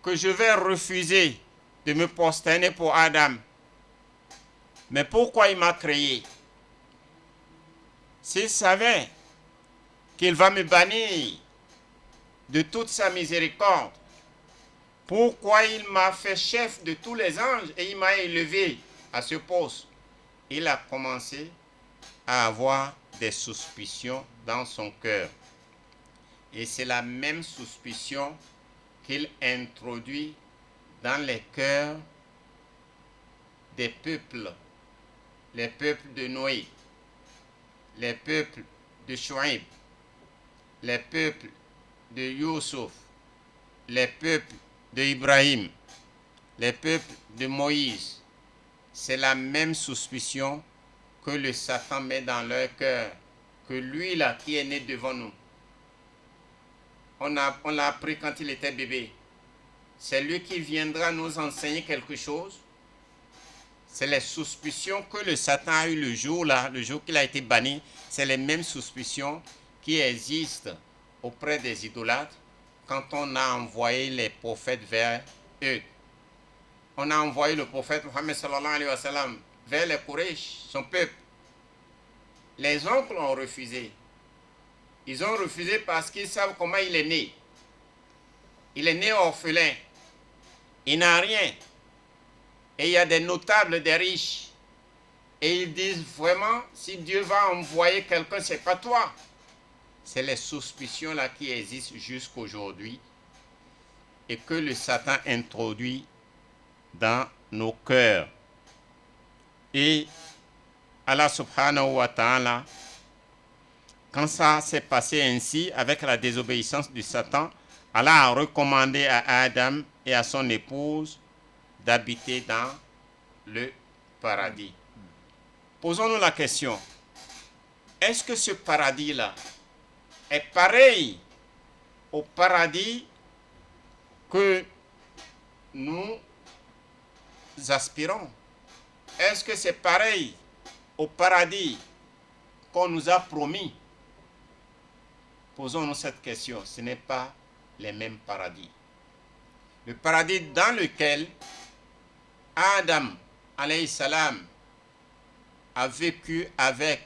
que je vais refuser de me prosterner pour Adam, mais pourquoi il m'a créé? S'il savait qu'il va me bannir de toute sa miséricorde, pourquoi il m'a fait chef de tous les anges et il m'a élevé à ce poste? Il a commencé à avoir des suspicions dans son cœur. Et c'est la même suspicion qu'il introduit dans les cœurs des peuples, les peuples de Noé, les peuples de Shuaib, les peuples de Yusuf, les peuples d'Ibrahim, les peuples de Moïse. C'est la même suspicion que le Satan met dans leur cœur, que lui là qui est né devant nous. On l'a appris quand il était bébé. C'est lui qui viendra nous enseigner quelque chose. C'est les suspicions que le Satan a eu le jour qu'il a été banni. C'est les mêmes suspicions qui existent auprès des idolâtres quand on a envoyé les prophètes vers eux. On a envoyé le prophète Mohammed sallallahu alayhi wa sallam vers les Quraysh, son peuple. Les oncles ont refusé. Ils ont refusé parce qu'ils savent comment il est né. Il est né orphelin. Il n'a rien. Et il y a des notables, des riches. Et ils disent vraiment, si Dieu va envoyer quelqu'un, ce n'est pas toi. C'est les suspicions là qui existent jusqu'aujourd'hui et que le Satan introduit dans nos cœurs. Et Allah subhanahu wa ta'ala, quand ça s'est passé ainsi avec la désobéissance du Satan, Allah a recommandé à Adam et à son épouse d'habiter dans le paradis. Posons-nous la question, est-ce que ce paradis-là est pareil au paradis que nous aspirons? Est-ce que c'est pareil au paradis qu'on nous a promis? Posons-nous cette question. Ce n'est pas les mêmes paradis. Le paradis dans lequel Adam, alayhi salam, a vécu avec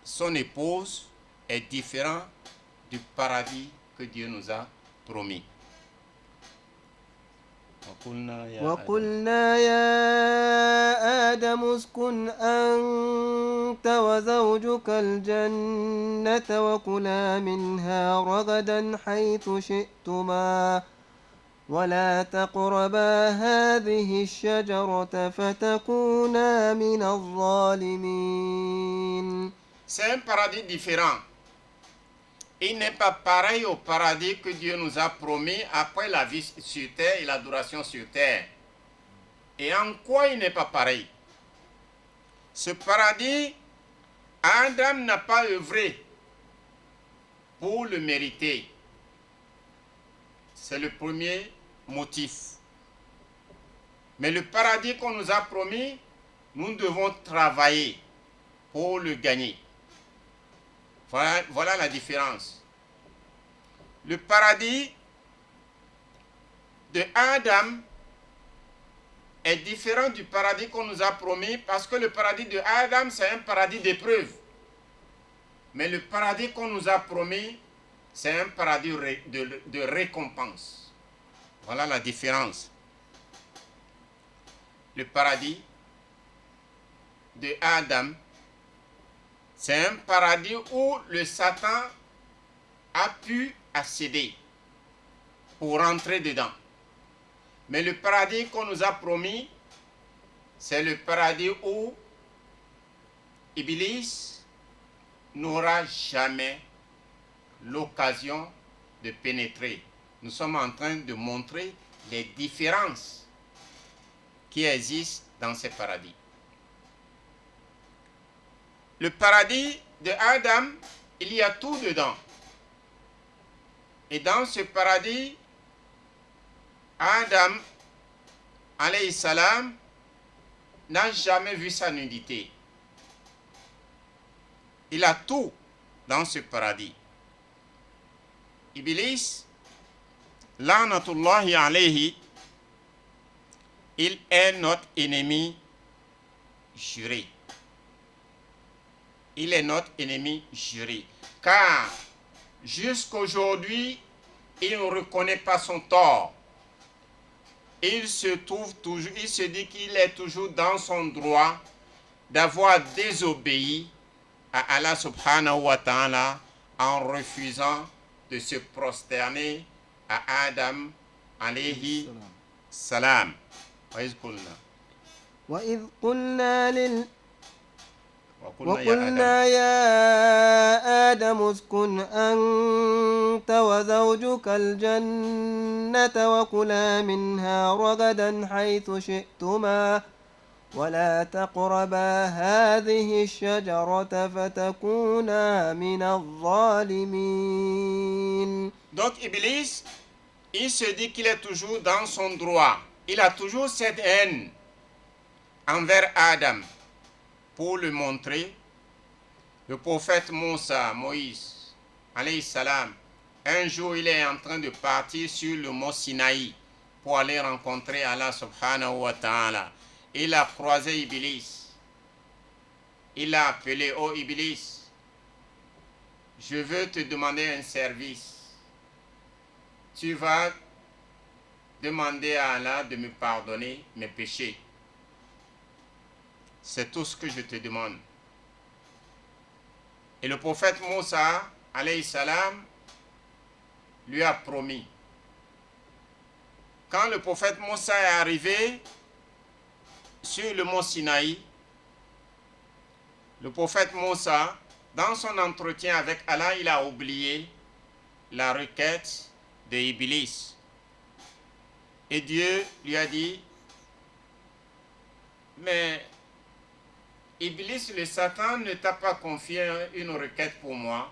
son épouse est différent du paradis que Dieu nous a promis. وقلنا يا آدم اسكن أنت وزوجك الجنة وكلا منها رغدا حيث شئتما ولا تقربا هذه الشجرة فتكونا من الظالمين. C'est un paradis différent. Il n'est pas pareil au paradis que Dieu nous a promis après la vie sur terre et l'adoration sur terre. Et en quoi il n'est pas pareil? Ce paradis, Adam n'a pas œuvré pour le mériter. C'est le premier motif. Mais le paradis qu'on nous a promis, nous devons travailler pour le gagner. Voilà la différence. Le paradis de Adam est différent du paradis qu'on nous a promis parce que le paradis de Adam, c'est un paradis d'épreuve. Mais le paradis qu'on nous a promis, c'est un paradis de récompense. Voilà la différence. Le paradis de Adam, c'est un paradis où le Satan a pu accéder pour rentrer dedans. Mais le paradis qu'on nous a promis, c'est le paradis où Iblis n'aura jamais l'occasion de pénétrer. Nous sommes en train de montrer les différences qui existent dans ces paradis. Le paradis de Adam, il y a tout dedans. Et dans ce paradis, Adam, alayhi salam, n'a jamais vu sa nudité. Il a tout dans ce paradis. Iblis, la'natullahi alayhi, il est notre ennemi juré. Il est notre ennemi juré. Car jusqu'aujourd'hui, il ne reconnaît pas son tort. Il se dit qu'il est toujours dans son droit d'avoir désobéi à Allah subhanahu wa ta'ala en refusant de se prosterner à Adam alayhi salam. وإذ قلنا وقلنا يا آدم اسكن أنت وزوجك الجنة وكلا منها رغدا حيث شئتما ولا تقربا هذه الشجرة فتكونا من الظالمين. Donc Iblis, il se dit qu'il est toujours dans son droit. Il a toujours cette haine envers Adam. Pour le montrer, le prophète Moïse, alayhi salam, un jour il est en train de partir sur le mont Sinaï pour aller rencontrer Allah subhanahu wa ta'ala. Il a croisé Iblis. Il a appelé, oh Iblis, je veux te demander un service. Tu vas demander à Allah de me pardonner mes péchés. C'est tout ce que je te demande. Et le prophète Moussa, alayhi salam, lui a promis. Quand le prophète Moussa est arrivé sur le mont Sinaï, le prophète Moussa, dans son entretien avec Allah, il a oublié la requête de Iblis. Et Dieu lui a dit, mais Iblis, le Satan, ne t'a pas confié une requête pour moi.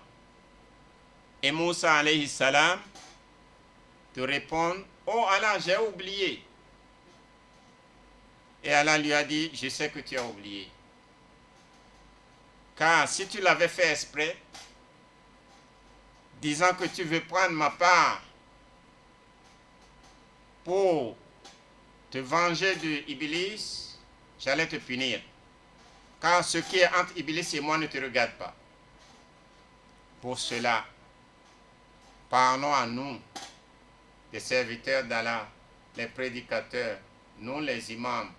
Et Moussa, alayhi salam, te répond, oh Allah, j'ai oublié. Et Allah lui a dit, je sais que tu as oublié. Car si tu l'avais fait exprès, disant que tu veux prendre ma part pour te venger de Iblis, j'allais te punir. Car ce qui est entre Iblis et moi ne te regarde pas. Pour cela, parlons à nous, les serviteurs d'Allah, les prédicateurs, nous les imams.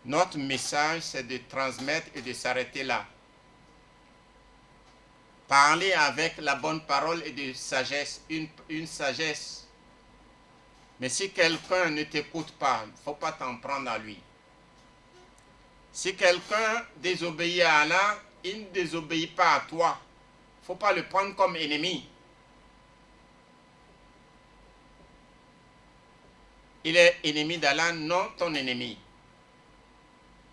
Notre message, c'est de transmettre et de s'arrêter là. Parler avec la bonne parole et de sagesse, une sagesse. Mais si quelqu'un ne t'écoute pas, il ne faut pas t'en prendre à lui. Si quelqu'un désobéit à Allah, il ne désobéit pas à toi. Il ne faut pas le prendre comme ennemi. Il est ennemi d'Allah, non ton ennemi.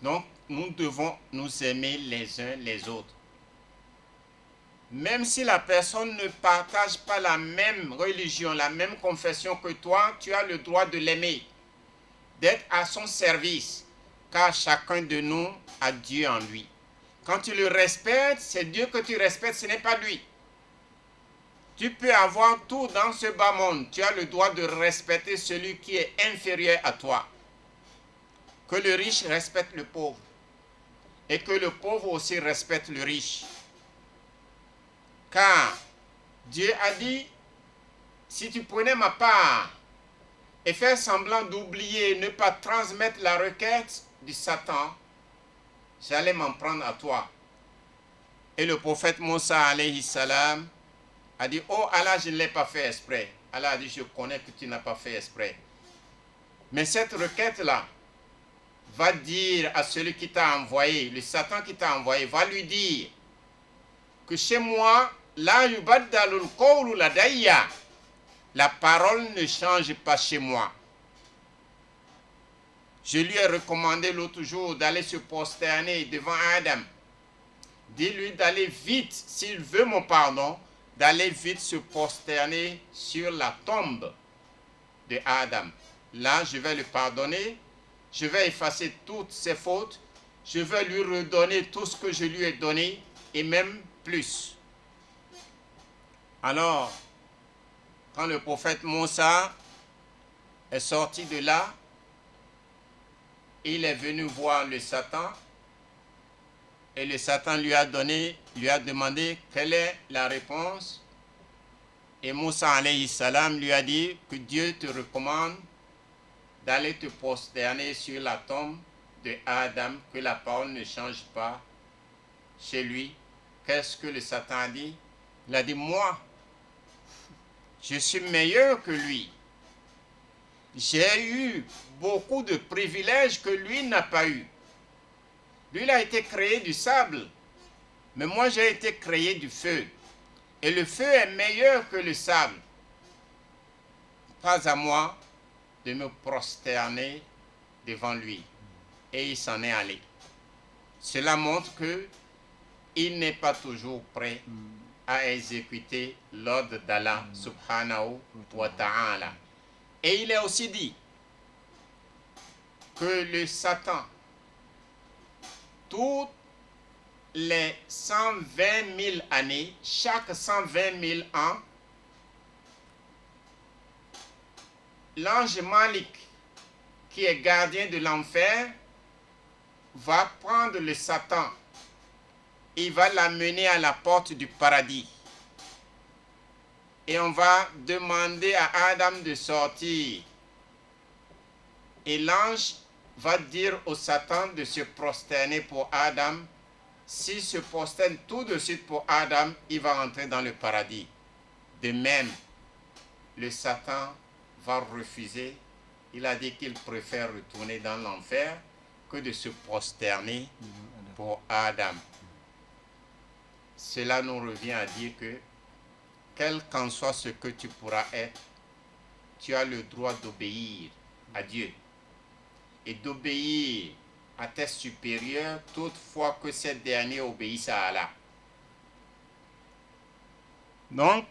Donc, nous devons nous aimer les uns les autres. Même si la personne ne partage pas la même religion, la même confession que toi, tu as le droit de l'aimer, d'être à son service. Car chacun de nous a Dieu en lui. Quand tu le respectes, c'est Dieu que tu respectes, ce n'est pas lui. Tu peux avoir tout dans ce bas monde. Tu as le droit de respecter celui qui est inférieur à toi. Que le riche respecte le pauvre. Et que le pauvre aussi respecte le riche. Car Dieu a dit, si tu prenais ma part et faire semblant d'oublier, ne pas transmettre la requête du Satan, j'allais m'en prendre à toi. Et le prophète Moussa alayhi salam a dit, oh Allah, je ne l'ai pas fait exprès. Allah a dit, je connais que tu n'as pas fait exprès. Mais cette requête-là va dire à celui qui t'a envoyé, le Satan qui t'a envoyé, va lui dire que chez moi, la yubaddalul qawlu ladayya, la parole ne change pas chez moi. Je lui ai recommandé l'autre jour d'aller se prosterner devant Adam. Dis-lui d'aller vite, s'il veut mon pardon, d'aller vite se prosterner sur la tombe de Adam. Là, je vais le pardonner, je vais effacer toutes ses fautes, je vais lui redonner tout ce que je lui ai donné, et même plus. Alors, quand le prophète Moussa est sorti de là, il est venu voir le Satan, et le Satan lui a demandé quelle est la réponse. Et Moussa alayhi salam lui a dit que Dieu te recommande d'aller te prosterner sur la tombe de Adam, que la parole ne change pas chez lui. Qu'est-ce que le Satan a dit? Il a dit, moi, je suis meilleur que lui. J'ai eu beaucoup de privilèges que lui n'a pas eu. Lui, il a été créé du sable, mais moi, j'ai été créé du feu. Et le feu est meilleur que le sable. Pas à moi de me prosterner devant lui. Et il s'en est allé. Cela montre que il n'est pas toujours prêt à exécuter l'ordre d'Allah subhanahu wa ta'ala. Et il est aussi dit que le Satan, toutes les 120 000 années, chaque 120 000 ans, l'ange Malik, qui est gardien de l'enfer, va prendre le Satan. Il va l'amener à la porte du paradis. Et on va demander à Adam de sortir. Et l'ange va dire au Satan de se prosterner pour Adam. S'il se prosterne tout de suite pour Adam, il va entrer dans le paradis. De même, le Satan va refuser. Il a dit qu'il préfère retourner dans l'enfer que de se prosterner pour Adam. Cela nous revient à dire que, quel qu'en soit ce que tu pourras être, tu as le droit d'obéir à Dieu et d'obéir à tes supérieurs toutefois que ces derniers obéissent à Allah. Donc,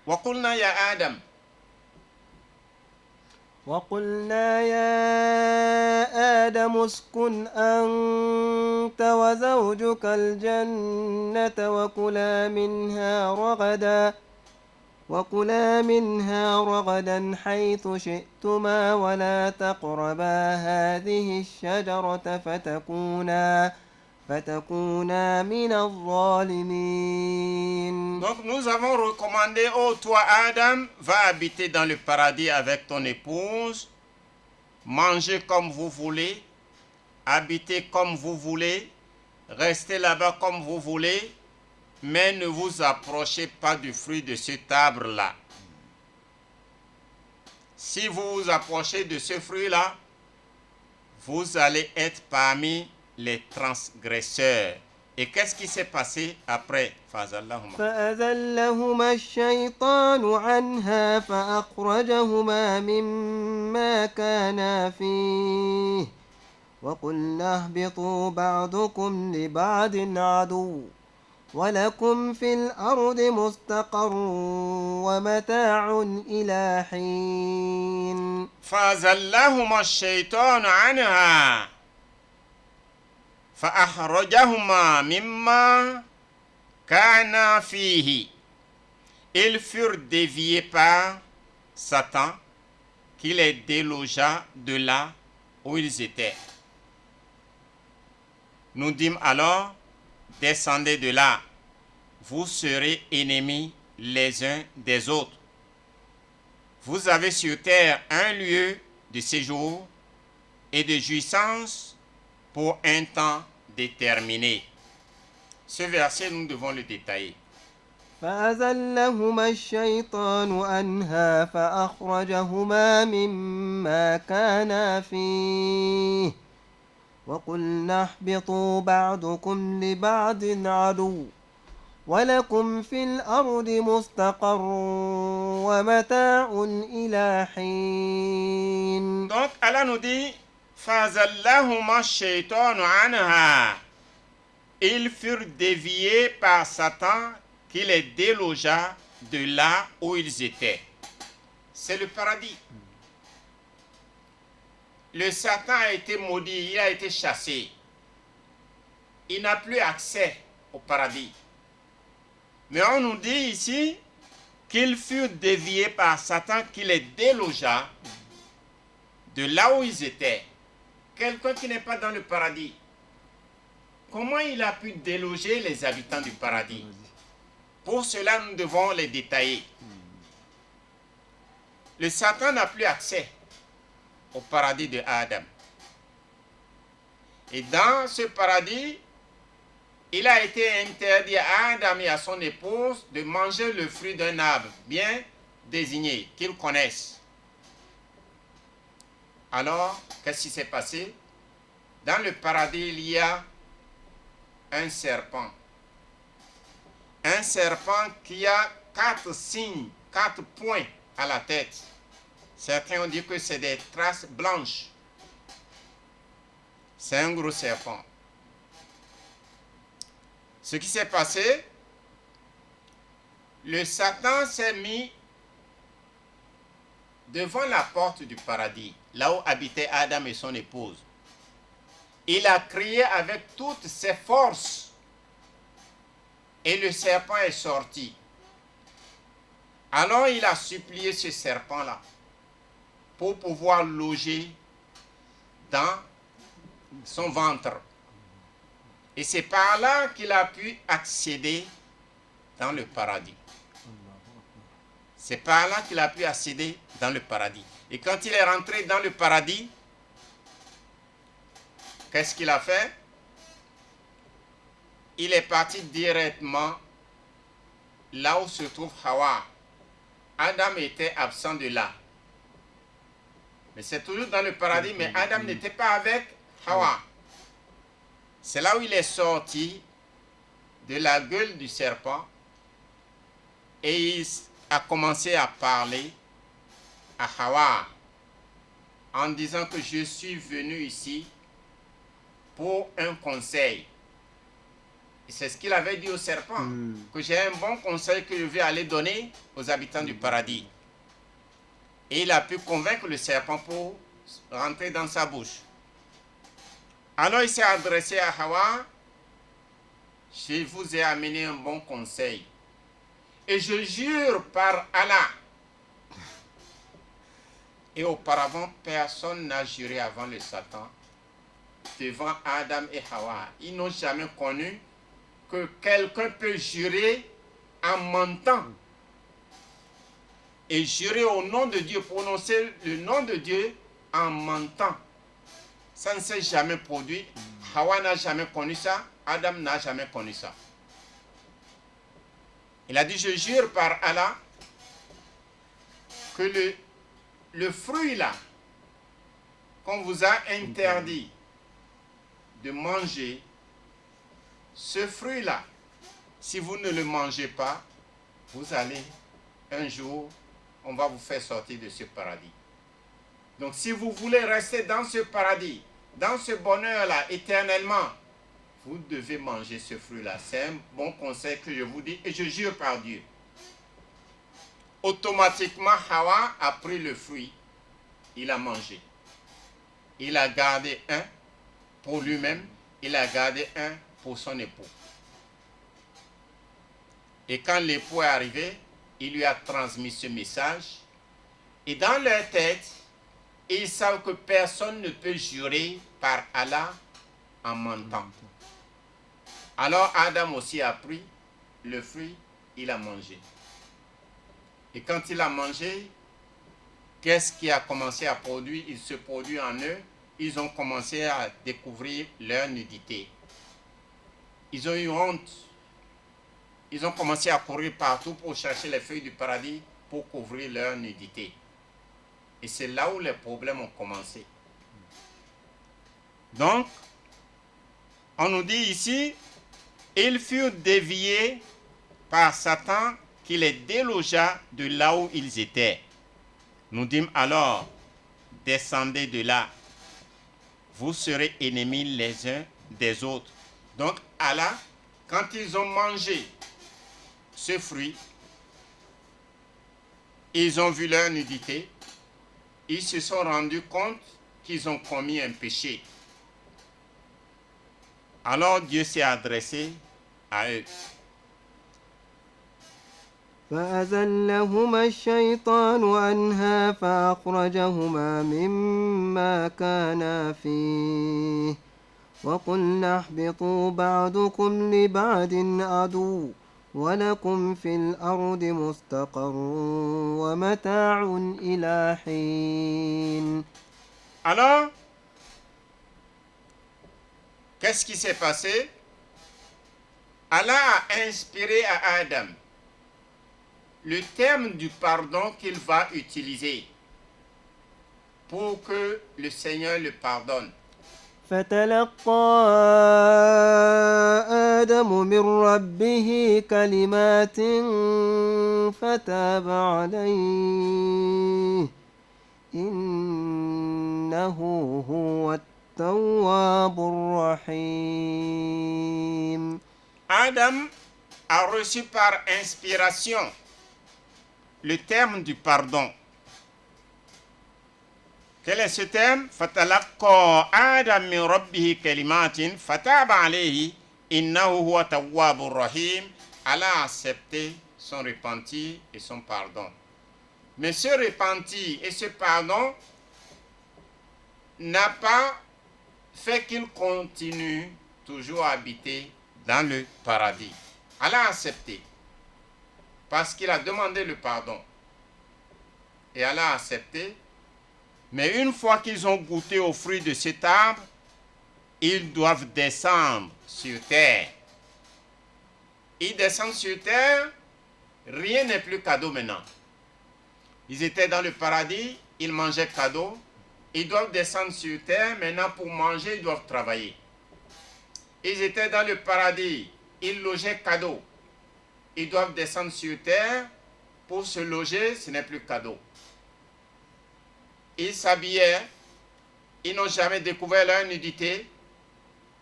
وَقُلْنَا يَا آدَمْ وقلنا يا آدم اسكن أنت وزوجك الجنة وكلا منها رغدا حيث شئتما ولا تقربا هذه الشجرة فتكونا من الظالمين. Donc nous avons recommandé, ô toi Adam, va habiter dans le paradis avec ton épouse, mangez comme vous voulez, habitez comme vous voulez, restez là-bas comme vous voulez, mais ne vous approchez pas du fruit de cet arbre-là. Si vous vous approchez de ce fruit-là, vous allez être parmi les transgresseurs. Et qu'est-ce qui s'est passé après? فأزلهما الشيطان عنها فأخرجهما مما كانا فيه وقلنا اهبطوا بعضكم لبعض عدو ولكم في الأرض مستقر ومتاع إلى حين. فأزلهما الشيطان عنها فأخرجهما مما كانا فيه. Ils furent déviés par Satan qui les délogea de là où ils étaient. Nous dîmes alors, descendez de là, vous serez ennemis les uns des autres. Vous avez sur terre un lieu de séjour et de jouissance pour un temps déterminé. Ce verset, nous devons le détailler. فأزلهما الشيطان عنها فأخرجهما مما كانا فيه وقلنا اهبطوا بعضكم لبعض عدو ولكم في الأرض مستقر ومتاع إلى حين. Donc Allah nous dit فَأَزَلَّهُمَا الشَّيْطَانُ عَنْهَا. Ils furent déviés par Satan qui les délogea de là où ils étaient. C'est le paradis. Le Satan a été maudit, il a été chassé. Il n'a plus accès au paradis. Mais on nous dit ici qu'ils furent déviés par Satan qui les délogea de là où ils étaient. Quelqu'un qui n'est pas dans le paradis, comment il a pu déloger les habitants du paradis? Pour cela, nous devons les détailler. Le Satan n'a plus accès au paradis de Adam. Et dans ce paradis, il a été interdit à Adam et à son épouse de manger le fruit d'un arbre bien désigné, qu'ils connaissent. Alors, qu'est-ce qui s'est passé? Dans le paradis, il y a un serpent. Un serpent qui a 4 signes, 4 points à la tête. Certains ont dit que c'est des traces blanches. C'est un gros serpent. Ce qui s'est passé, le Satan s'est mis devant la porte du paradis, là où habitaient Adam et son épouse. Il a crié avec toutes ses forces et le serpent est sorti. Alors il a supplié ce serpent-là pour pouvoir loger dans son ventre. Et c'est par là qu'il a pu accéder dans le paradis. C'est par là qu'il a pu accéder dans le paradis. Et quand il est rentré dans le paradis, qu'est-ce qu'il a fait? Il est parti directement là où se trouve Hawa. Adam était absent de là. Mais c'est toujours dans le paradis, mais Adam n'était pas avec Hawa. C'est là où il est sorti de la gueule du serpent et il a commencé à parler à Hawa en disant que je suis venu ici pour un conseil. Et c'est ce qu'il avait dit au serpent, que j'ai un bon conseil que je vais aller donner aux habitants du paradis. Et il a pu convaincre le serpent pour rentrer dans sa bouche. Alors il s'est adressé à Hawa, je vous ai amené un bon conseil. Et je jure par Allah. Et auparavant, personne n'a juré avant le Satan devant Adam et Hawa. Ils n'ont jamais connu que quelqu'un peut jurer en mentant. Et jurer au nom de Dieu, prononcer le nom de Dieu en mentant. Ça ne s'est jamais produit. Hawa n'a jamais connu ça. Adam n'a jamais connu ça. Il a dit, je jure par Allah que le fruit là, qu'on vous a interdit de manger, ce fruit là, si vous ne le mangez pas, vous allez, un jour, on va vous faire sortir de ce paradis. Donc si vous voulez rester dans ce paradis, dans ce bonheur-là, éternellement, vous devez manger ce fruit-là. C'est un bon conseil que je vous dis et je jure par Dieu. Automatiquement, Hawa a pris le fruit. Il a mangé. Il a gardé un pour lui-même. Il a gardé un pour son époux. Et quand l'époux est arrivé, il lui a transmis ce message. Et dans leur tête, ils savent que personne ne peut jurer par Allah en mentant. Alors Adam aussi a pris le fruit, il a mangé. Et quand il a mangé, qu'est-ce qui a commencé à produire? Il se produit en eux. Ils ont commencé à découvrir leur nudité. Ils ont eu honte. ils ont commencé à courir partout pour chercher les feuilles du paradis pour couvrir leur nudité. Et c'est là où les problèmes ont commencé. Donc, on nous dit ici, ils furent déviés par Satan qui les délogea de là où ils étaient. Nous dîmes alors, descendez de là, vous serez ennemis les uns des autres. Donc Allah, quand ils ont mangé ce fruit, ils ont vu leur nudité, ils se sont rendus compte qu'ils ont commis un péché. Alors Dieu s'est adressé à eux. فأزلهما الشيطان عنها فأخرجهما مما كانا فيه وقلنا اهبطوا بعضكم لبعض عدو ولكم في الأرض مستقر ومتاع إلى حين. Alors, qu'est-ce qui s'est passé? Allah a inspiré à Adam le terme du pardon qu'il va utiliser pour que le Seigneur le pardonne. فتلقى آدم من ربه كلمات فتاب عليه إنه هو التواب الرحيم. Adam a reçu par inspiration le terme du pardon. Quel est ce terme? فَتَلَقَّى آدَمْ مِنْ رَبِّهِ كَلِمَاتٍ فَتَابَ عَلَيْهِ إِنَّهُ هُوَ التَّوَّابُ الرَّحِيمُ. Allah a accepté son repentir et son pardon. Mais ce repentir et ce pardon n'a pas fait qu'il continue toujours à habiter dans le paradis. Allah a accepté parce qu'il a demandé le pardon. Et Allah a accepté. Mais une fois qu'ils ont goûté au fruit de cet arbre, ils doivent descendre sur terre. Ils descendent sur terre, rien n'est plus cadeau maintenant. Ils étaient dans le paradis, ils mangeaient cadeau. Ils doivent descendre sur terre, maintenant pour manger, ils doivent travailler. Ils étaient dans le paradis, ils logeaient cadeau. Ils doivent descendre sur terre, pour se loger, ce n'est plus cadeau. Ils s'habillaient, ils n'ont jamais découvert leur nudité,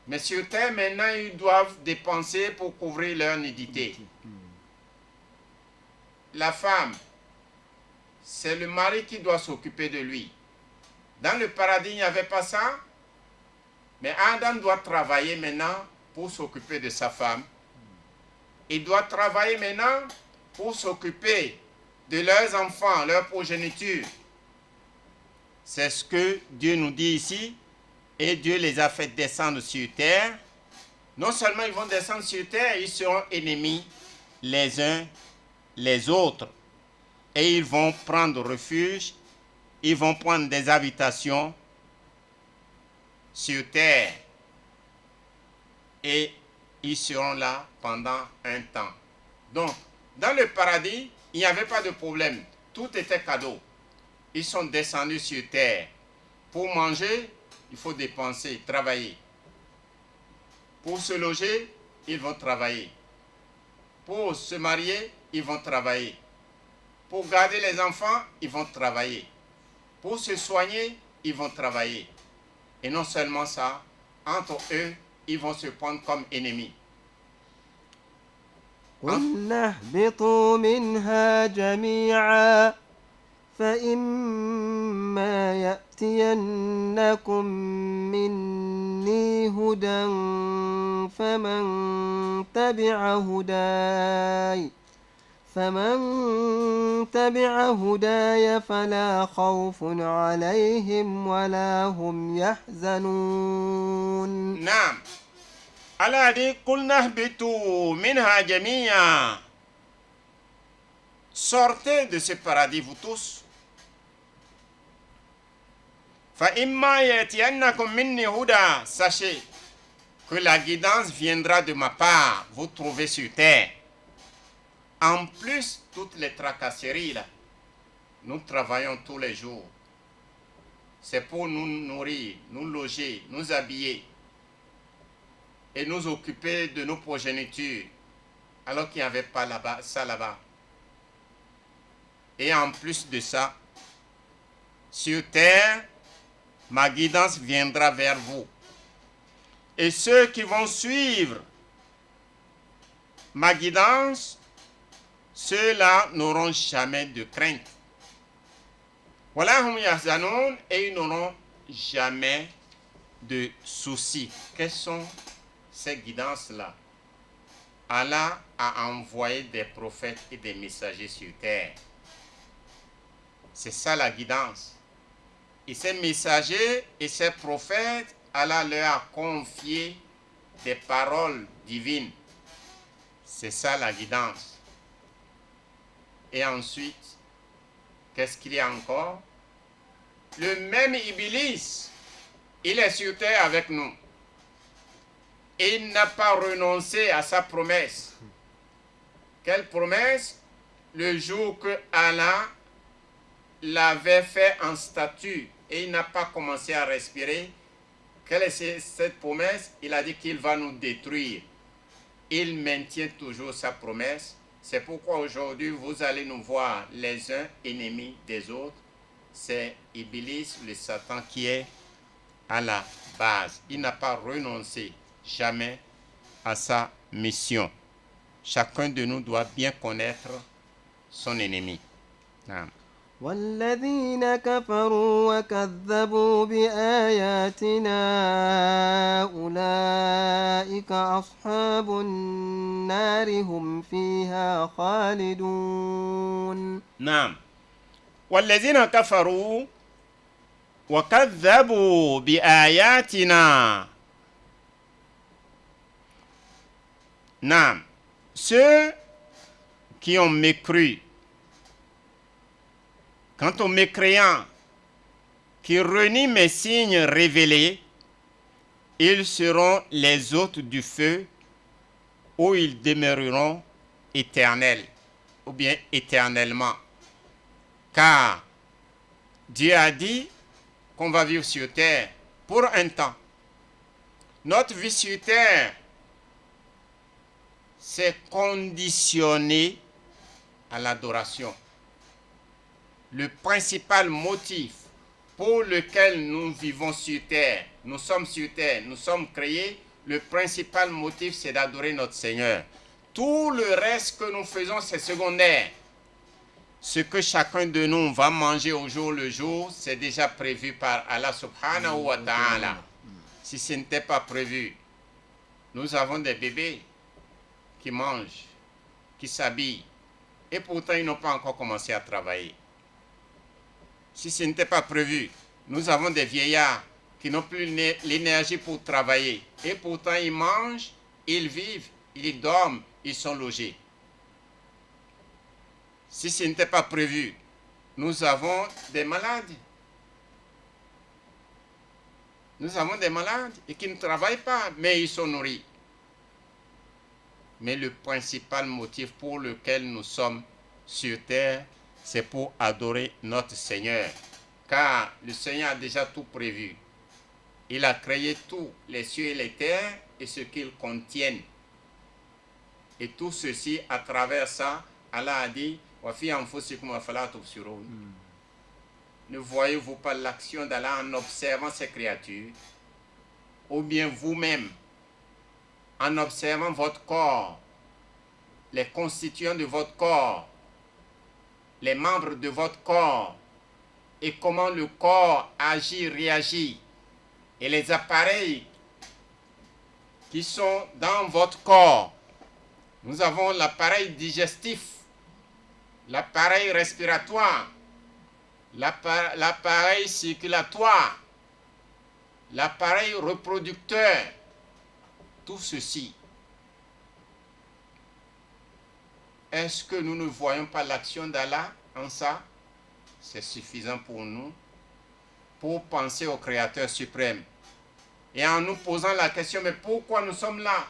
mais sur terre, maintenant, ils doivent dépenser pour couvrir leur nudité. La femme, c'est le mari qui doit s'occuper de lui. Dans le paradis, il n'y avait pas ça, mais Adam doit travailler maintenant pour s'occuper de sa femme. Il doit travailler maintenant pour s'occuper de leurs enfants, leur progéniture. C'est ce que Dieu nous dit ici. Et Dieu les a fait descendre sur terre. Non seulement ils vont descendre sur terre, ils seront ennemis les uns les autres. Et ils vont prendre refuge, ils vont prendre des habitations sur terre. Et ils seront là pendant un temps. Donc, dans le paradis, il n'y avait pas de problème. Tout était cadeau. Ils sont descendus sur terre. Pour manger, il faut dépenser, travailler. Pour se loger, ils vont travailler. Pour se marier, ils vont travailler. Pour garder les enfants, ils vont travailler. Pour se soigner, ils vont travailler. Et non seulement ça, entre eux, ils vont se prendre comme ennemis. قلنا اهبطوا منها جميعا فإما يأتينكم مني هدى فمن تبع هداي فلا خوف عليهم ولا هم يحزنون. نعم. Allah dit قُلْنَا اهْبِطُوا مِنْهَا جَمِيعًا. Sortez de ce paradis, vous tous. فَإِمَّا يَأْتِيَنَّكُم مِّنِّي هُدًى. Sachez que la guidance viendra de ma part, vous trouvez sur terre. En plus, toutes les tracasseries là, nous travaillons tous les jours. C'est pour nous nourrir, nous loger, nous habiller et nous occuper de nos progénitures, alors qu'il n'y avait pas là-bas, ça là-bas. Et en plus de ça, sur terre, ma guidance viendra vers vous. Et ceux qui vont suivre ma guidance, ceux-là n'auront jamais de crainte. Voilà, et ils n'auront jamais de soucis. Quelles sont ces guidances-là? Allah a envoyé des prophètes et des messagers sur terre. C'est ça la guidance. Et ces messagers et ces prophètes, Allah leur a confié des paroles divines. C'est ça la guidance. Et ensuite, qu'est-ce qu'il y a encore? Le même Iblis, il est sur terre avec nous. Il n'a pas renoncé à sa promesse. Quelle promesse? Le jour que Allah l'avait fait en statue et il n'a pas commencé à respirer. Quelle est cette promesse? Il a dit qu'il va nous détruire. Il maintient toujours sa promesse. C'est pourquoi aujourd'hui, vous allez nous voir les uns ennemis des autres. C'est Iblis, le Satan, qui est à la base. Il n'a pas renoncé jamais à sa mission. Chacun de nous doit bien connaître son ennemi. Amen. والذين كفروا وكذبوا بآياتنا أولئك أصحاب النار هم فيها خالدون. نعم. والذين كفروا وكذبوا بآياتنا. نعم. Ceux qui ont mécru. Quant aux mécréants qui renient mes signes révélés, ils seront les hôtes du feu où ils demeureront éternels ou bien éternellement. Car Dieu a dit qu'on va vivre sur terre pour un temps. Notre vie sur terre, c'est conditionné à l'adoration. Le principal motif pour lequel nous vivons sur terre, nous sommes sur terre, nous sommes créés, le principal motif c'est d'adorer notre Seigneur. Tout le reste que nous faisons c'est secondaire. Ce que chacun de nous va manger au jour le jour, c'est déjà prévu par Allah subhanahu wa ta'ala. Si ce n'était pas prévu, nous avons des bébés qui mangent, qui s'habillent, et pourtant ils n'ont pas encore commencé à travailler. Si ce n'était pas prévu, nous avons des vieillards qui n'ont plus l'énergie pour travailler. Et pourtant, ils mangent, ils vivent, ils dorment, ils sont logés. Si ce n'était pas prévu, nous avons des malades. Nous avons des malades et qui ne travaillent pas, mais ils sont nourris. Mais le principal motif pour lequel nous sommes sur terre, c'est pour adorer notre Seigneur. Car le Seigneur a déjà tout prévu. Il a créé tout, les cieux et les terres, et ce qu'ils contiennent. Et tout ceci, à travers ça, Allah a dit, ne voyez-vous pas l'action d'Allah en observant ces créatures? Ou bien vous-même, en observant votre corps, les constituants de votre corps, les membres de votre corps, et comment le corps agit, réagit, et les appareils qui sont dans votre corps. Nous avons l'appareil digestif, l'appareil respiratoire, l'appareil circulatoire, l'appareil reproducteur. Tout ceci. Est-ce que nous ne voyons pas l'action d'Allah en ça? C'est suffisant pour nous, pour penser au Créateur suprême. Et en nous posant la question, mais pourquoi nous sommes là?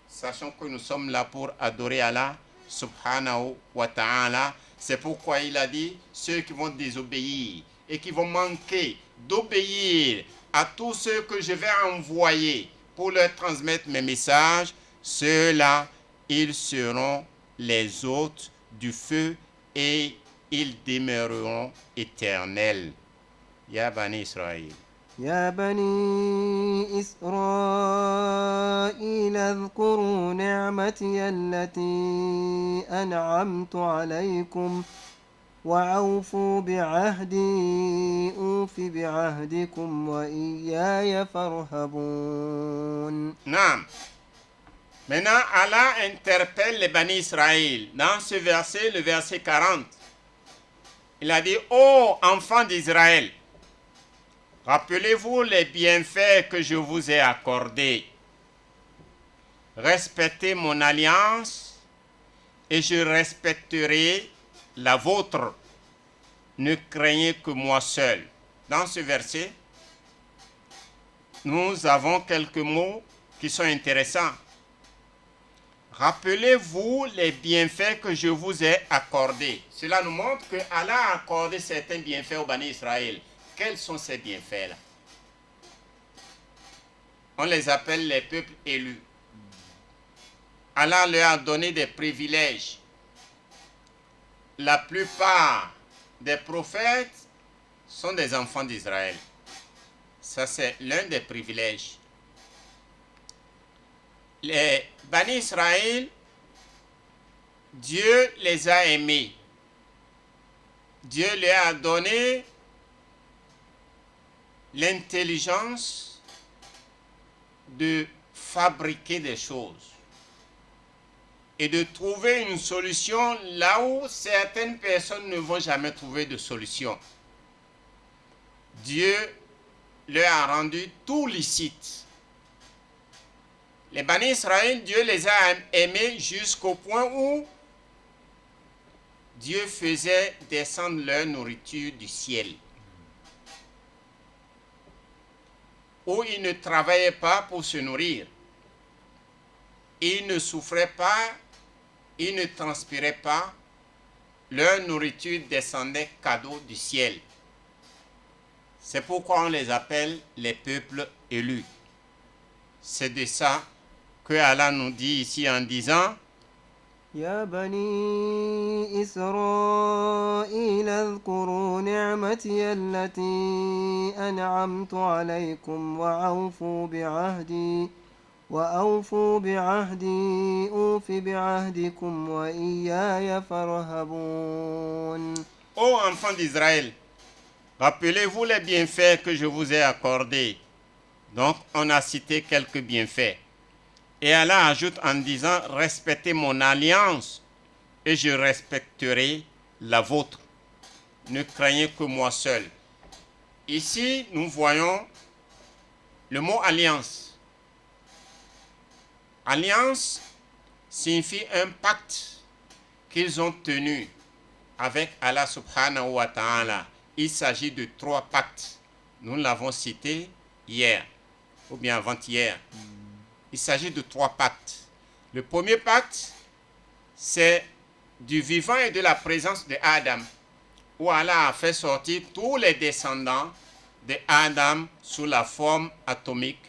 Sachons que nous sommes là pour adorer Allah subhanahu wa ta'ala. C'est pourquoi il a dit, ceux qui vont désobéir et qui vont manquer d'obéir à tous ceux que je vais envoyer pour leur transmettre mes messages, ceux-là, ils seront les hôtes du feu et ils demeureront éternels. Ya Bani Israël. يا بني إسرائيل اذكروا نعمتي التي أنعمت عليكم وأوفوا بعهدي أوف بعهدكم وإياي فارهبون. Non. Maintenant, Allah interpelle les Bani Israël. Dans ce verset, le verset 40, il a dit, ô enfants d'Israël, rappelez-vous les bienfaits que je vous ai accordés. Respectez mon alliance et je respecterai la vôtre. Ne craignez que moi seul. Dans ce verset, nous avons quelques mots qui sont intéressants. Rappelez-vous les bienfaits que je vous ai accordés. Cela nous montre que Allah a accordé certains bienfaits au Bani Israël. Quels sont ces bienfaits-là? On les appelle les peuples élus. Allah leur a donné des privilèges. La plupart des prophètes sont des enfants d'Israël. Ça, c'est l'un des privilèges. Les Bani Israël, Dieu les a aimés. Dieu leur a donné l'intelligence de fabriquer des choses et de trouver une solution là où certaines personnes ne vont jamais trouver de solution. Dieu leur a rendu tout licite. Les Bani Israël, Dieu les a aimés jusqu'au point où Dieu faisait descendre leur nourriture du ciel. Où ils ne travaillaient pas pour se nourrir. Ils ne souffraient pas, ils ne transpiraient pas. Leur nourriture descendait cadeau du ciel. C'est pourquoi on les appelle les peuples élus. C'est de ça que Allah nous dit ici en disant يا بني إسرائيل اذكروا نعمتي التي أنعمت عليكم وأوفوا بعهدي أوف بعهدكم وإياي فارهبون. Ô enfants d'Israël, rappelez-vous les bienfaits que je vous ai accordés. Donc, on a cité quelques bienfaits. Et Allah ajoute en disant, respectez mon alliance et je respecterai la vôtre. Ne craignez que moi seul. Ici, nous voyons le mot alliance. Alliance signifie un pacte qu'ils ont tenu avec Allah subhanahu wa ta'ala. Il s'agit de 3 pactes. Nous l'avons cité hier, ou bien avant-hier. Il s'agit de 3 pactes. Le premier pacte, c'est du vivant et de la présence de Adam, où Allah a fait sortir tous les descendants de Adam sous la forme atomique.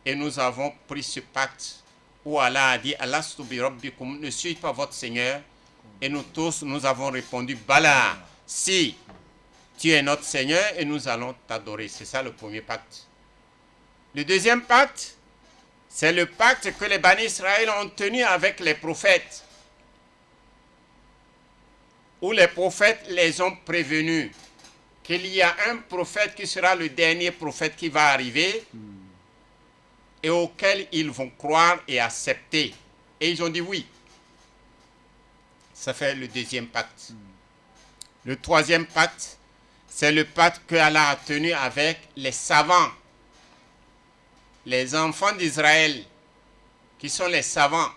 Et nous avons pris ce pacte où Allah a dit, Alastu bi rabbikum, ne suis pas votre Seigneur. Et nous tous, nous avons répondu, Bala, si tu es notre Seigneur et nous allons t'adorer. C'est ça le premier pacte. Le deuxième pacte, c'est le pacte que les Bani Israël ont tenu avec les prophètes, où les prophètes les ont prévenus qu'il y a un prophète qui sera le dernier prophète qui va arriver et auquel ils vont croire et accepter. Et ils ont dit oui. Ça fait le deuxième pacte. Le troisième pacte, c'est le pacte que Allah a tenu avec les savants. Les enfants d'Israël, qui sont les savants,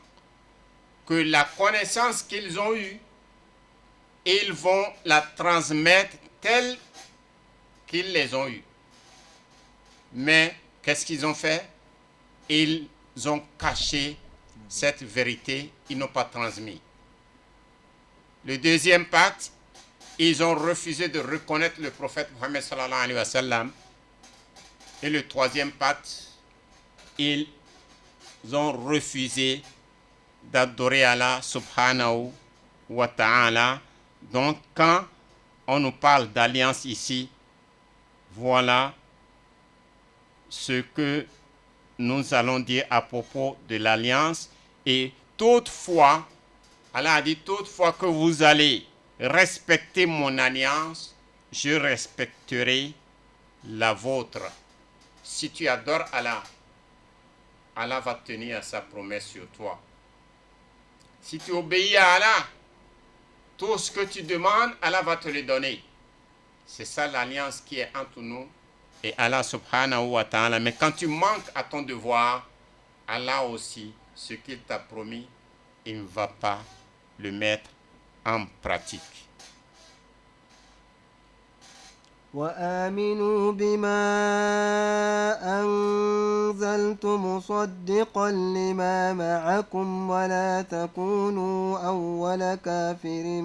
que la connaissance qu'ils ont eue, ils vont la transmettre telle qu'ils les ont eue. Mais qu'est-ce qu'ils ont fait? Ils ont caché cette vérité, ils n'ont pas transmis. Le deuxième pacte, ils ont refusé de reconnaître le prophète Mohammed sallallahu alayhi wa sallam. Et le troisième pacte, ils ont refusé d'adorer Allah subhanahu wa ta'ala. Donc quand on nous parle d'alliance ici, voilà ce que nous allons dire à propos de l'alliance. Et toutefois, Allah a dit, toutefois que vous allez respecter mon alliance, je respecterai la vôtre. Si tu adores Allah, Allah va tenir à sa promesse sur toi. Si tu obéis à Allah, tout ce que tu demandes, Allah va te le donner. C'est ça l'alliance qui est entre nous et Allah subhanahu wa ta'ala. Mais quand tu manques à ton devoir, Allah aussi, ce qu'il t'a promis, il ne va pas le mettre en pratique. وآمنوا بما أنزلت مصدقا لما معكم ولا تكونوا أول كافر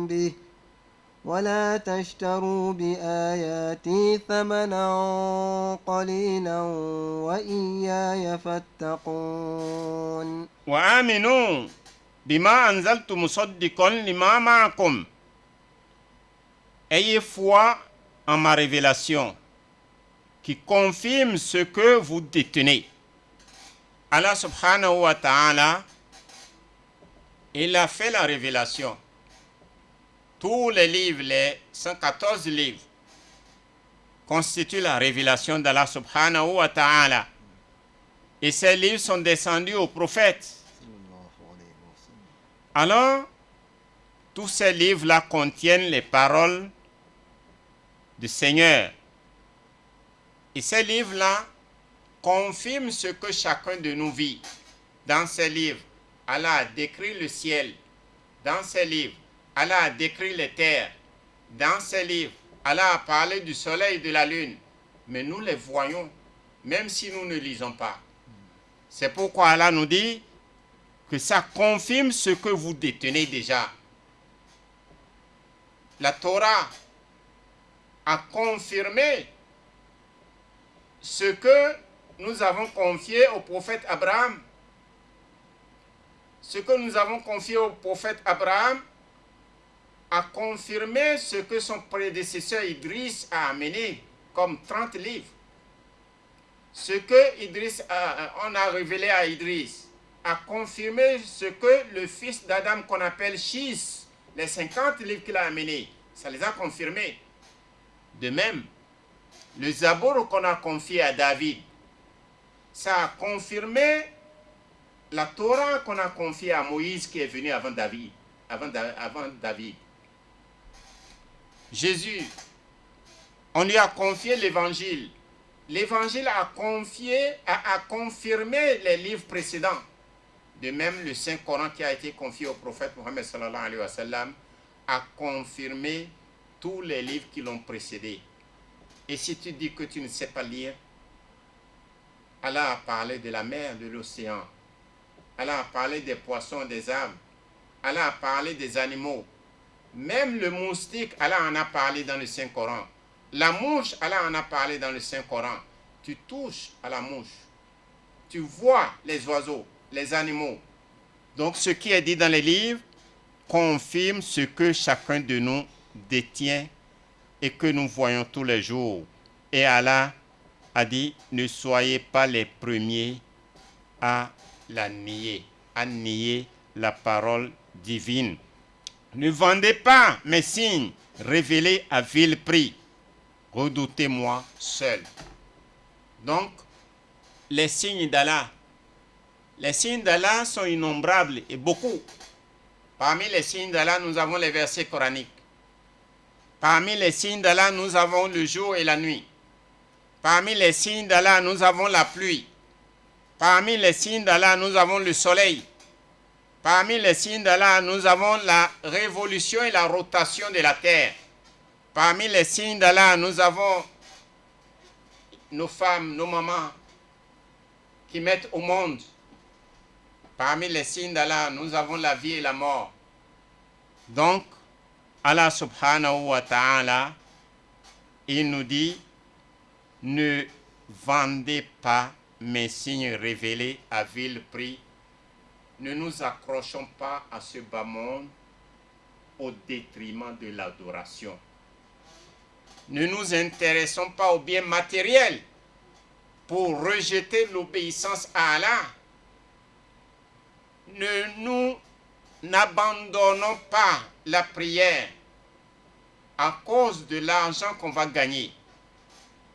به ولا تشتروا بآياتي ثمنا قليلا وإياي فاتقون وآمنوا بما أنزلت مصدقا لما معكم. Ayez foi en ma révélation qui confirme ce que vous détenez. Allah subhanahu wa ta'ala, il a fait la révélation. Tous les livres, les 114 livres, constituent la révélation d'Allah subhanahu wa ta'ala. Et ces livres sont descendus aux prophètes. Alors, tous ces livres-là contiennent les paroles du Seigneur. Et ces livres-là confirment ce que chacun de nous vit. Dans ces livres, Allah a décrit le ciel. Dans ces livres, Allah a décrit les terres. Dans ces livres, Allah a parlé du soleil et de la lune. Mais nous les voyons, même si nous ne lisons pas. C'est pourquoi Allah nous dit que ça confirme ce que vous détenez déjà. La Torah a confirmé ce que nous avons confié au prophète Abraham. Ce que nous avons confié au prophète Abraham a confirmé ce que son prédécesseur Idriss a amené comme 30 livres. Ce que on a révélé à Idriss a confirmé ce que le fils d'Adam qu'on appelle Shis, les 50 livres qu'il a amenés, ça les a confirmés. De même, le Zabour qu'on a confié à David, ça a confirmé la Torah qu'on a confiée à Moïse qui est venu avant David. Jésus, on lui a confié l'évangile. L'évangile a confirmé les livres précédents. De même, le Saint-Coran qui a été confié au prophète Mohammed sallallahu alayhi wa sallam a confirmé tous les livres qui l'ont précédé. Et si tu dis que tu ne sais pas lire, Allah a parlé de la mer, de l'océan. Allah a parlé des poissons, des arbres. Allah a parlé des animaux. Même le moustique, Allah en a parlé dans le Saint-Coran. La mouche, Allah en a parlé dans le Saint-Coran. Tu touches à la mouche. Tu vois les oiseaux, les animaux. Donc ce qui est dit dans les livres confirme ce que chacun de nous détient et que nous voyons tous les jours. Et Allah a dit, ne soyez pas les premiers à la nier, à nier la parole divine. Ne vendez pas mes signes révélés à vil prix. Redoutez-moi seul. Donc, les signes d'Allah sont innombrables et beaucoup. Parmi les signes d'Allah, nous avons les versets coraniques. Parmi les signes d'Allah, nous avons le jour et la nuit. Parmi les signes d'Allah, nous avons la pluie. Parmi les signes d'Allah, nous avons le soleil. Parmi les signes d'Allah, nous avons la révolution et la rotation de la terre. Parmi les signes d'Allah, nous avons nos femmes, nos mamans qui mettent au monde. Parmi les signes d'Allah, nous avons la vie et la mort. Donc, Allah subhanahu wa ta'ala, il nous dit, ne vendez pas mes signes révélés à vil prix. Ne nous accrochons pas à ce bas monde au détriment de l'adoration. Ne nous intéressons pas aux biens matériels pour rejeter l'obéissance à Allah. N'abandonnons pas la prière à cause de l'argent qu'on va gagner.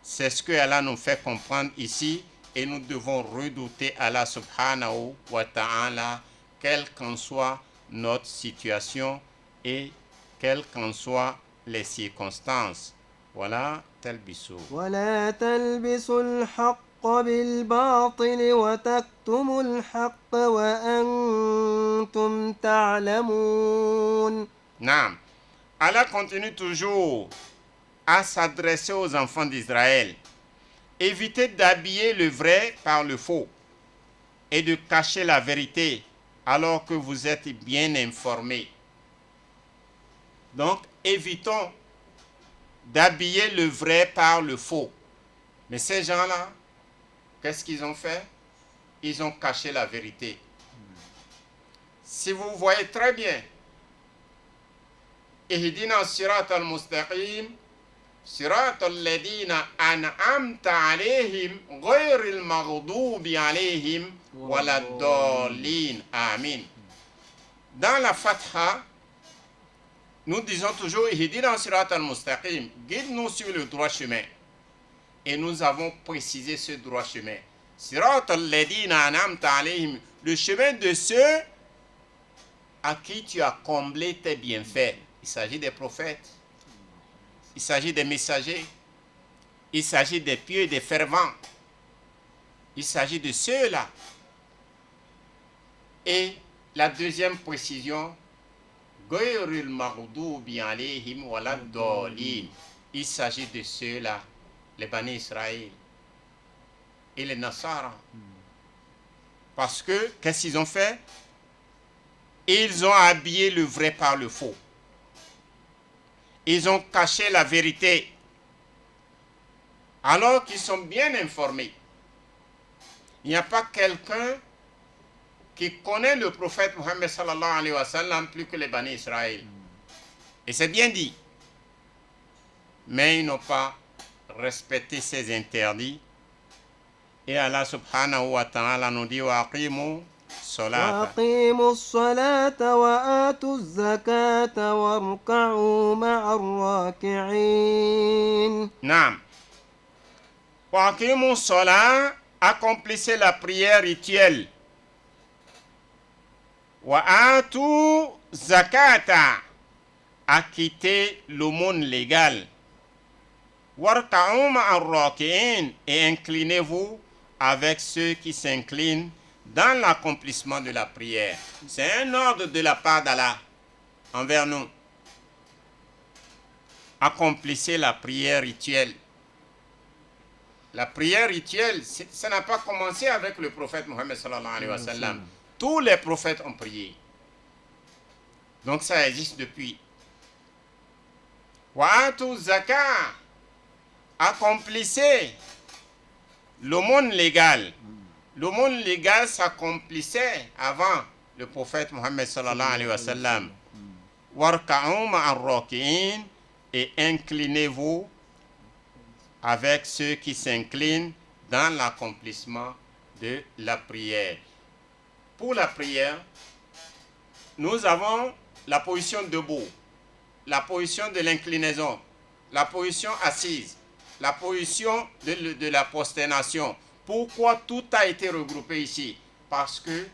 C'est ce que Allah nous fait comprendre ici et nous devons redouter Allah subhanahu wa ta'ala, quelle qu'en soit notre situation et quelles qu'en soient les circonstances. Voilà, talbisu. ولا تلبسوا الحق بالباطل وتكتموا الحق وأنتم تعلمون. Naam. Allah continue toujours à s'adresser aux enfants d'Israël. Évitez d'habiller le vrai par le faux et de cacher la vérité alors que vous êtes bien informés. Donc, évitons d'habiller le vrai par le faux. Mais ces gens-là, qu'est-ce qu'ils ont fait? Ils ont caché la vérité. Si vous voyez très bien, Ihdina sirat al-mustaqim, sirat al-ladina an'amta alayhim, ghayr al-maghdubi alayhim, waladdallin. Amin. Dans la Fatha, nous disons toujours Ihdina sirat al-mustaqim, guide-nous sur le droit chemin. Et nous avons précisé ce droit chemin. Sirat al-ladina an'amta alayhim, le chemin de ceux à qui tu as comblé tes bienfaits. Il s'agit des prophètes, il s'agit des messagers, il s'agit des pieux et des fervents, il s'agit de ceux-là. Et la deuxième précision, Ghayril maghdubi alayhim waladdallin, il s'agit de ceux-là, les Bani Israël et les Nasara. Parce que, qu'est-ce qu'ils ont fait? Ils ont habillé le vrai par le faux. Ils ont caché la vérité alors qu'ils sont bien informés. Il n'y a pas quelqu'un qui connaît le prophète Mohammed sallallahu alayhi wa sallam plus que les Bani Israël. Et c'est bien dit. Mais ils n'ont pas respecté ces interdits. Et Allah subhanahu wa ta'ala nous dit wa aqimu salata. وأقيموا الصلاة وآتوا الزكاة واركعوا مع الراكعين. Naam. Wa aqimu salat, accomplissez la prière rituelle. Wa atu zakata, acquittez l'aumône légale. Warka'u ma'ar raki'in, et inclinez-vous avec ceux qui s'inclinent dans l'accomplissement de la prière. C'est un ordre de la part d'Allah envers nous. Accomplissez la prière rituelle. La prière rituelle, ça n'a pas commencé avec le prophète Mohammed sallallahu alayhi wa sallam. Tous les prophètes ont prié. Donc ça existe depuis. Wa'atu zakat, accomplissez l'aumône légale. L'aumône légale s'accomplissait avant le prophète Mohammed sallallahu alayhi wa sallam. Warka'u ma'ar raki'in, et inclinez-vous avec ceux qui s'inclinent dans l'accomplissement de la prière. Pour la prière, nous avons la position debout, la position de l'inclinaison, la position assise, la position de la prosternation. Pourquoi tout a été regroupé ici? Parce que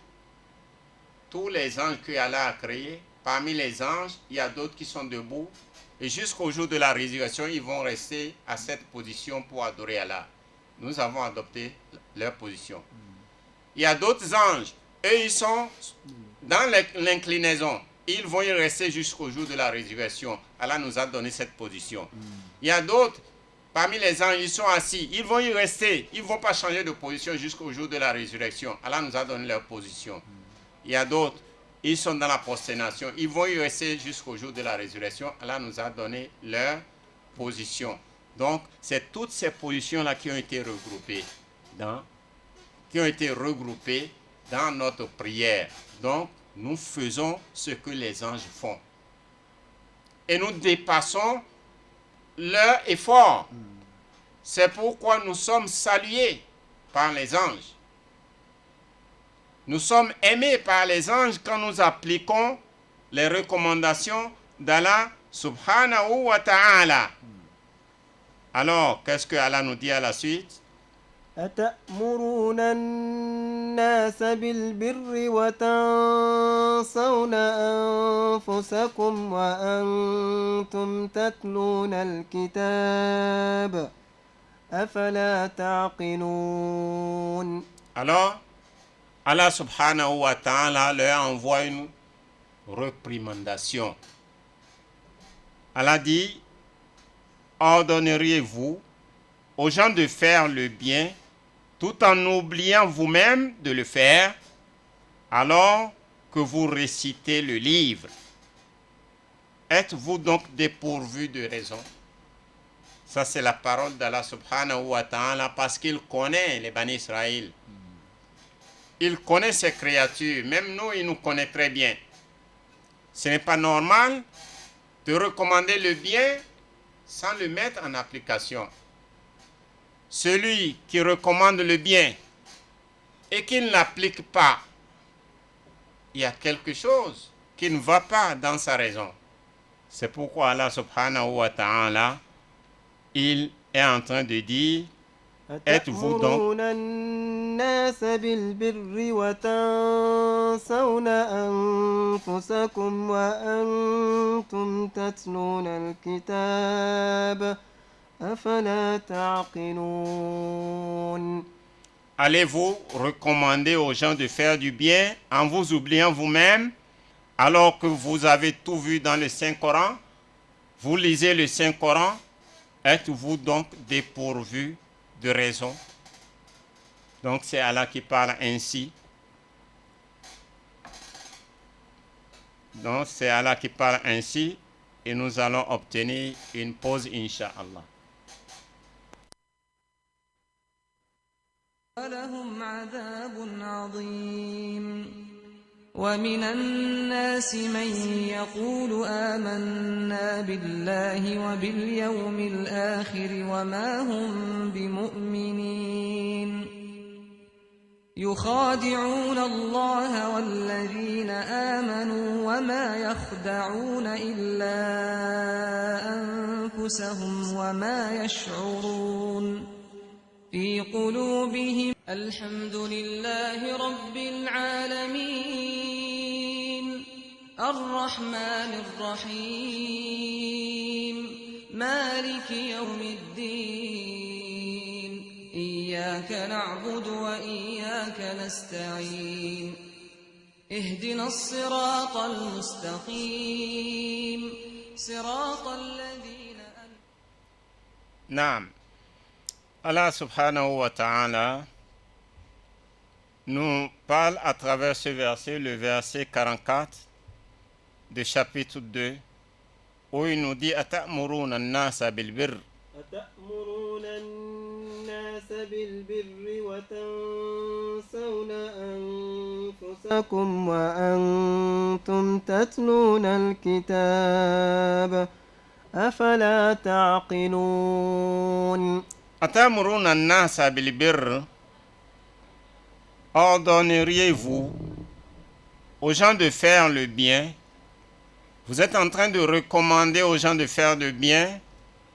tous les anges que Allah a créés, parmi les anges, il y a d'autres qui sont debout. Et jusqu'au jour de la résurrection, ils vont rester à cette position pour adorer Allah. Nous avons adopté leur position. Il y a d'autres anges, eux ils sont dans l'inclinaison. Ils vont y rester jusqu'au jour de la résurrection. Allah nous a donné cette position. Il y a d'autres, parmi les anges, ils sont assis. Ils vont y rester. Ils ne vont pas changer de position jusqu'au jour de la résurrection. Allah nous a donné leur position. Il y a d'autres, ils sont dans la prosternation, ils vont y rester jusqu'au jour de la résurrection. Allah nous a donné leur position. Donc, c'est toutes ces positions-là qui ont été regroupées dans notre prière. Donc, nous faisons ce que les anges font. Et nous dépassons leur effort. C'est pourquoi nous sommes salués par les anges. Nous sommes aimés par les anges quand nous appliquons les recommandations d'Allah subhanahu wa ta'ala. Alors, qu'est-ce que Allah nous dit à la suite? أتأمرون الناس بالبر وتنسون أنفسكم وأنتم تتلون الكتاب أفلا تعقلون. Alors, Allah subhanahu wa ta'ala leur envoie une réprimandation. Allah dit, ordonneriez-vous aux gens de faire le bien tout en oubliant vous-même de le faire, alors que vous récitez le livre. Êtes-vous donc dépourvus de raison? Ça, c'est la parole d'Allah subhanahu wa ta'ala, parce qu'il connaît les Bani Israël. Il connaît ses créatures. Même nous, il nous connaît très bien. Ce n'est pas normal de recommander le bien sans le mettre en application. Celui qui recommande le bien et qui ne l'applique pas, il y a quelque chose qui ne va pas dans sa raison. C'est pourquoi Allah subhanahu wa ta'ala, il est en train de dire, êtes-vous donc الناس بالبر وتنسون أنفسكم وأنتم تتلون الكتاب أفلا تعقلون. Allez-vous recommander aux gens de faire du bien en vous oubliant vous-même, alors que vous avez tout vu dans le Saint-Coran? Vous lisez le Saint-Coran, êtes-vous donc dépourvu de raison? Donc c'est Allah qui parle ainsi. Donc c'est Allah qui parle ainsi et nous allons obtenir une pause, Inch'Allah. وَلَهُمْ عَذَابٌ عَظِيمٌ وَمِنَ النَّاسِ مَن يَقُولُ آمَنَّا بِاللَّهِ وَبِالْيَوْمِ الْآخِرِ وَمَا هُمْ بِمُؤْمِنِينَ يُخَادِعُونَ اللَّهَ وَالَّذِينَ آمَنُوا وَمَا يَخْدَعُونَ إِلَّا أَنفُسَهُمْ وَمَا يَشْعُرُونَ في قلوبهم الحمد لله رب العالمين الرحمن الرحيم مالك يوم الدين إياك نعبد وإياك نستعين اهدنا الصراط المستقيم صراط الذين نعم. Allah subhanahu wa ta'ala nous parle à travers ce verset, le verset 44 du chapitre 2, où il nous dit أَتَأْمُرُونَ النَّاسَ بِالْبِرِّ أتأمرون الناس بالبر وتنسون أنفسكم وأنتم تتلون الكتاب أفلا تعقلون. أَتَأْمُرُونَ النَّاسَ بِالْبِرِّ Ordonneriez-vous aux gens de faire le bien? Vous êtes en train de recommander aux gens de faire le bien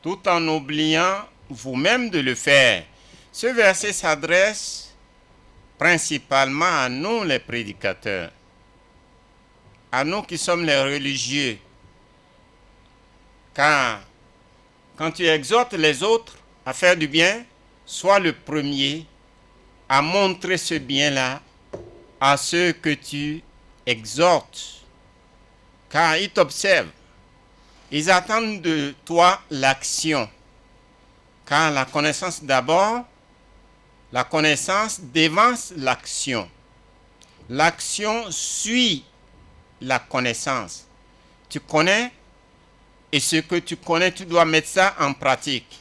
tout en oubliant vous-même de le faire. Ce verset s'adresse principalement à nous les prédicateurs, à nous qui sommes les religieux. Car quand tu exhortes les autres à faire du bien, sois le premier à montrer ce bien-là à ceux que tu exhortes. Car ils t'observent. Ils attendent de toi l'action. Car la connaissance d'abord, la connaissance dévance l'action. L'action suit la connaissance. Tu connais, et ce que tu connais, tu dois mettre ça en pratique.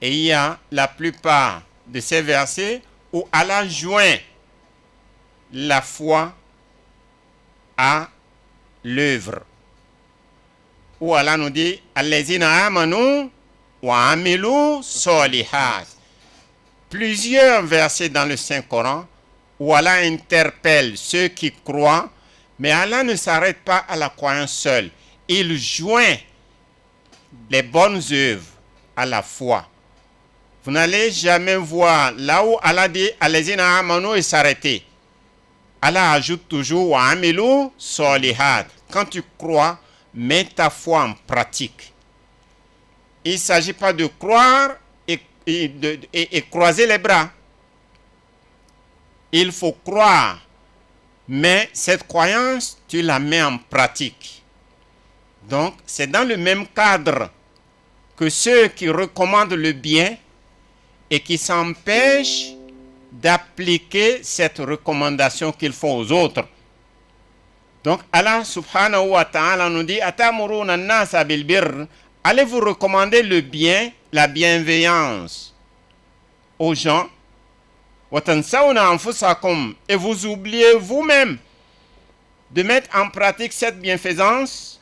Et il y a la plupart de ces versets où Allah joint la foi à l'œuvre. Où Allah nous dit Allazina amanu wa amilu solihat. Plusieurs versets dans le Saint-Coran où Allah interpelle ceux qui croient, mais Allah ne s'arrête pas à la croyance seule. Il joint les bonnes œuvres à la foi. Vous n'allez jamais voir là où Allah dit Allazina amanu et s'arrêter. Allah ajoute toujours wa amilu solihat. Quand tu crois, mets ta foi en pratique. Il ne s'agit pas de croire et croiser les bras. Il faut croire, mais cette croyance, tu la mets en pratique. Donc, c'est dans le même cadre que ceux qui recommandent le bien et qui s'empêchent d'appliquer cette recommandation qu'ils font aux autres. Donc Allah subhanahu wa ta'ala nous dit Atamuruna an-nasa bil birr, allez vous recommander le bien, la bienveillance aux gens. Wa tansawna anfusakum, et vous oubliez vous-même de mettre en pratique cette bienfaisance.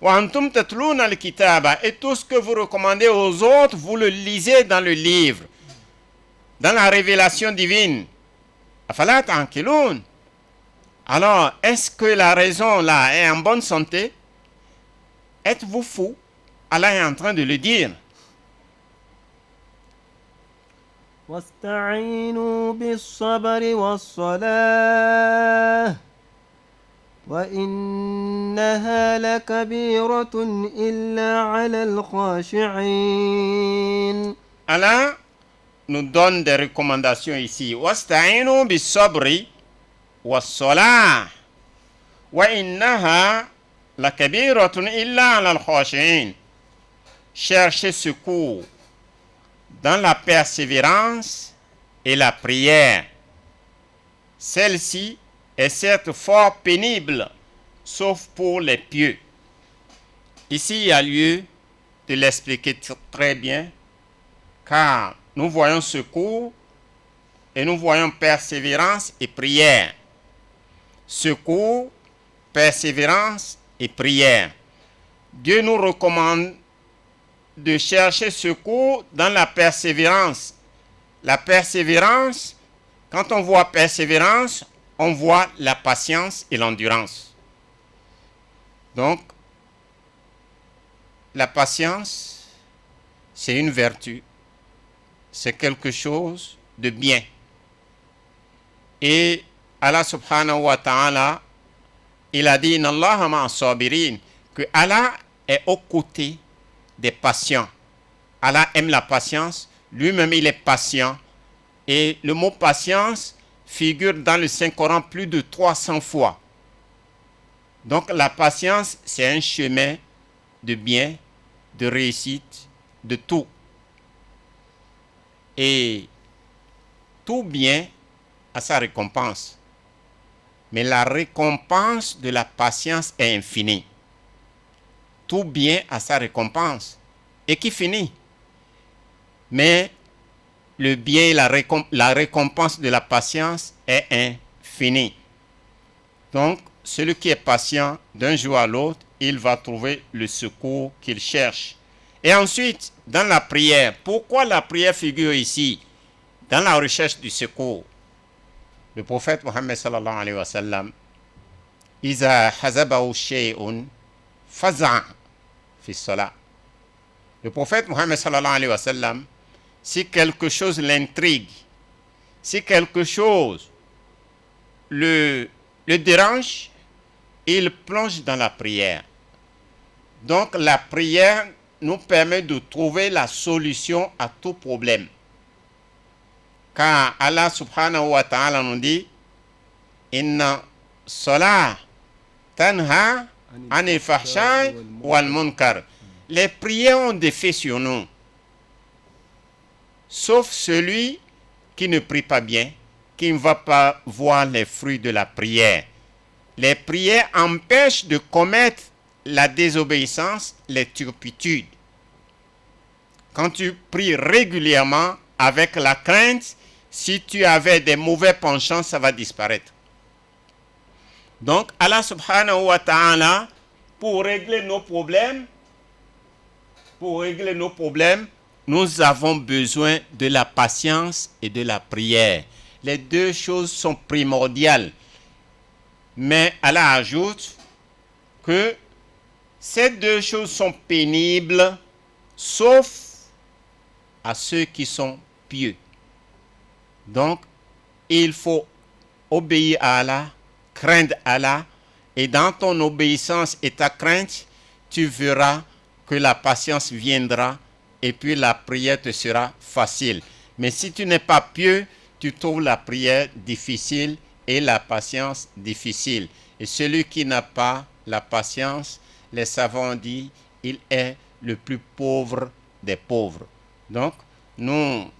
Wa antum tatluna al-kitaba, et tout ce que vous recommandez aux autres, vous le lisez dans le livre, dans la révélation divine. Afala ta'qilun. Alors, est-ce que la raison là est en bonne santé? Êtes-vous fou? Allah est en train de le dire. واستعينوا بالصبر والصلاة وإنها لكبيرة إلا على الخاشعين. Allah nous donne des recommandations ici. Wasta'inu bis-sabri was-salah wa innaha lakabiratun illa 'ala al-khashi'in. Cherchez secours dans la persévérance et la prière. Celle-ci est certes fort pénible, sauf pour les pieux. Ici, il y a lieu de l'expliquer très bien, car nous voyons secours et nous voyons persévérance et prière. Secours, persévérance et prière. Dieu nous recommande de chercher secours dans la persévérance. La persévérance, quand on voit persévérance, on voit la patience et l'endurance. Donc, la patience, c'est une vertu. C'est quelque chose de bien. Et Allah subhanahu wa ta'ala, il a dit, Inna Allaha ma'a sabirin, que Allah est aux côtés des patients. Allah aime la patience, lui-même il est patient. Et le mot patience figure dans le Saint-Coran plus de 300 fois. Donc la patience, c'est un chemin de bien, de réussite, de tout. Et tout bien a sa récompense. Mais la récompense de la patience est infinie. Tout bien a sa récompense et qui finit. Mais le bien et la récompense de la patience est infinie. Donc, celui qui est patient, d'un jour à l'autre, il va trouver le secours qu'il cherche. Et ensuite, dans la prière, pourquoi la prière figure ici? Dans la recherche du secours. Le prophète Mohammed sallallahu alayhi wa sallam, Iza hazabahu shay'un faza' fi salat. Le prophète Mohammed sallallahu alayhi wa sallam, si quelque chose l'intrigue, si quelque chose le dérange, il plonge dans la prière. Donc la prière nous permet de trouver la solution à tout problème. Car Allah subhanahu wa ta'ala nous dit Inna salat tanha anil fahsha'i wal munkar. Les prières ont des effets sur nous. Sauf celui qui ne prie pas bien, qui ne va pas voir les fruits de la prière. Les prières empêchent de commettre la désobéissance, les turpitudes. Quand tu pries régulièrement avec la crainte, si tu avais des mauvais penchants, ça va disparaître. Donc, Allah subhanahu wa ta'ala, pour régler nos problèmes, nous avons besoin de la patience et de la prière. Les deux choses sont primordiales. Mais Allah ajoute que ces deux choses sont pénibles, sauf à ceux qui sont pieux. Donc, il faut obéir à Allah, craindre Allah, et dans ton obéissance et ta crainte, tu verras que la patience viendra et puis la prière te sera facile. Mais si tu n'es pas pieux, tu trouves la prière difficile et la patience difficile. Et celui qui n'a pas la patience, les savants disent, il est le plus pauvre des pauvres. Donc, nous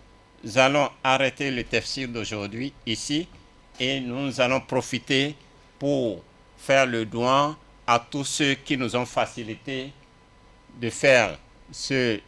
allons arrêter le tafsir d'aujourd'hui ici et nous allons profiter pour faire le doigt à tous ceux qui nous ont facilité de faire ce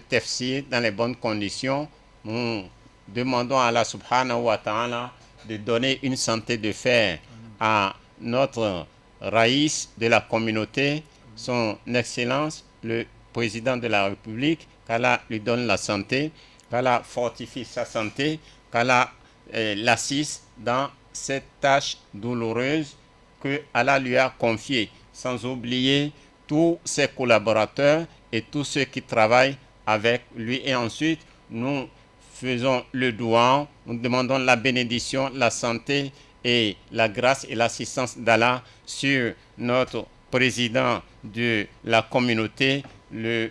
tafsir dans les bonnes conditions. Nous demandons à Allah subhanahu wa ta'ala de donner une santé de fer à notre raïs de la communauté, son excellence, le président de la République, qu'Allah lui donne la santé, qu'Allah fortifie sa santé, qu'Allah l'assiste dans cette tâche douloureuse que Allah lui a confiée, sans oublier tous ses collaborateurs et tous ceux qui travaillent avec lui. Et ensuite, nous faisons le doigt, nous demandons la bénédiction, la santé et la grâce et l'assistance d'Allah sur notre président de la communauté, le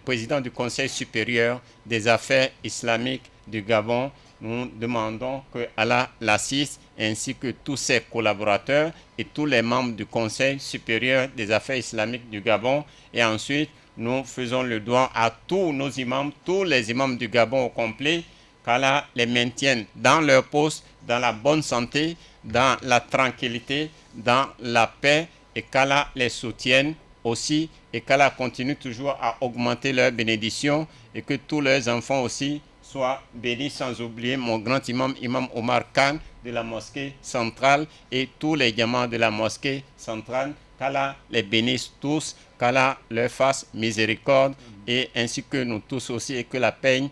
président du Conseil supérieur des affaires islamiques du Gabon. Nous demandons que Allah l'assiste ainsi que tous ses collaborateurs et tous les membres du Conseil supérieur des affaires islamiques du Gabon. Et ensuite, nous faisons le doigt à tous nos imams, tous les imams du Gabon au complet, qu'Allah les maintienne dans leur poste, dans la bonne santé, dans la tranquillité, dans la paix, et qu'Allah les soutienne aussi, et qu'Allah continue toujours à augmenter leurs bénédictions, et que tous leurs enfants aussi soient bénis, sans oublier mon grand imam, Imam Omar Khan de la mosquée centrale, et tous les diamants de la mosquée centrale, qu'Allah les bénisse tous, qu'Allah leur fasse miséricorde, et ainsi que nous tous aussi, et que la paix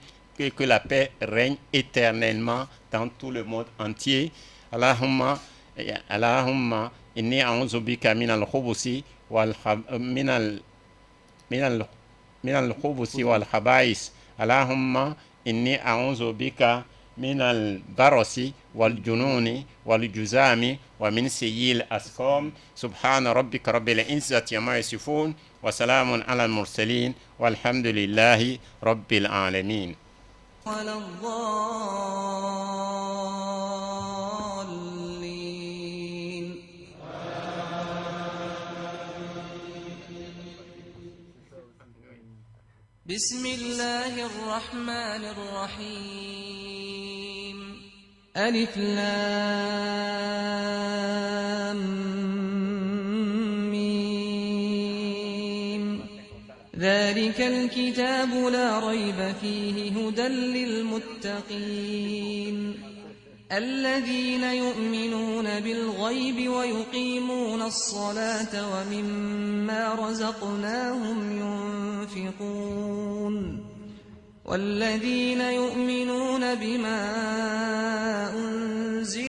règne éternellement dans tout le monde entier. Allahumma inni a'udhu bika minal khubusi wal khubusi wal khaba'is. Allahumma inni a'udhu bika minal barasi wal jununi wal juzami wa min sayyil asqam. Subhana rabbika rabbil izzati amma yasifun wa salamun ala al mursalin walhamdulillahi rabbil alamin. ولا الضالين بسم الله الرحمن الرحيم ألف لام ميم ذلك الكتاب لا ريب فيه هدى للمتقين الذين يؤمنون بالغيب ويقيمون الصلاة ومما رزقناهم ينفقون والذين يؤمنون بما أنزل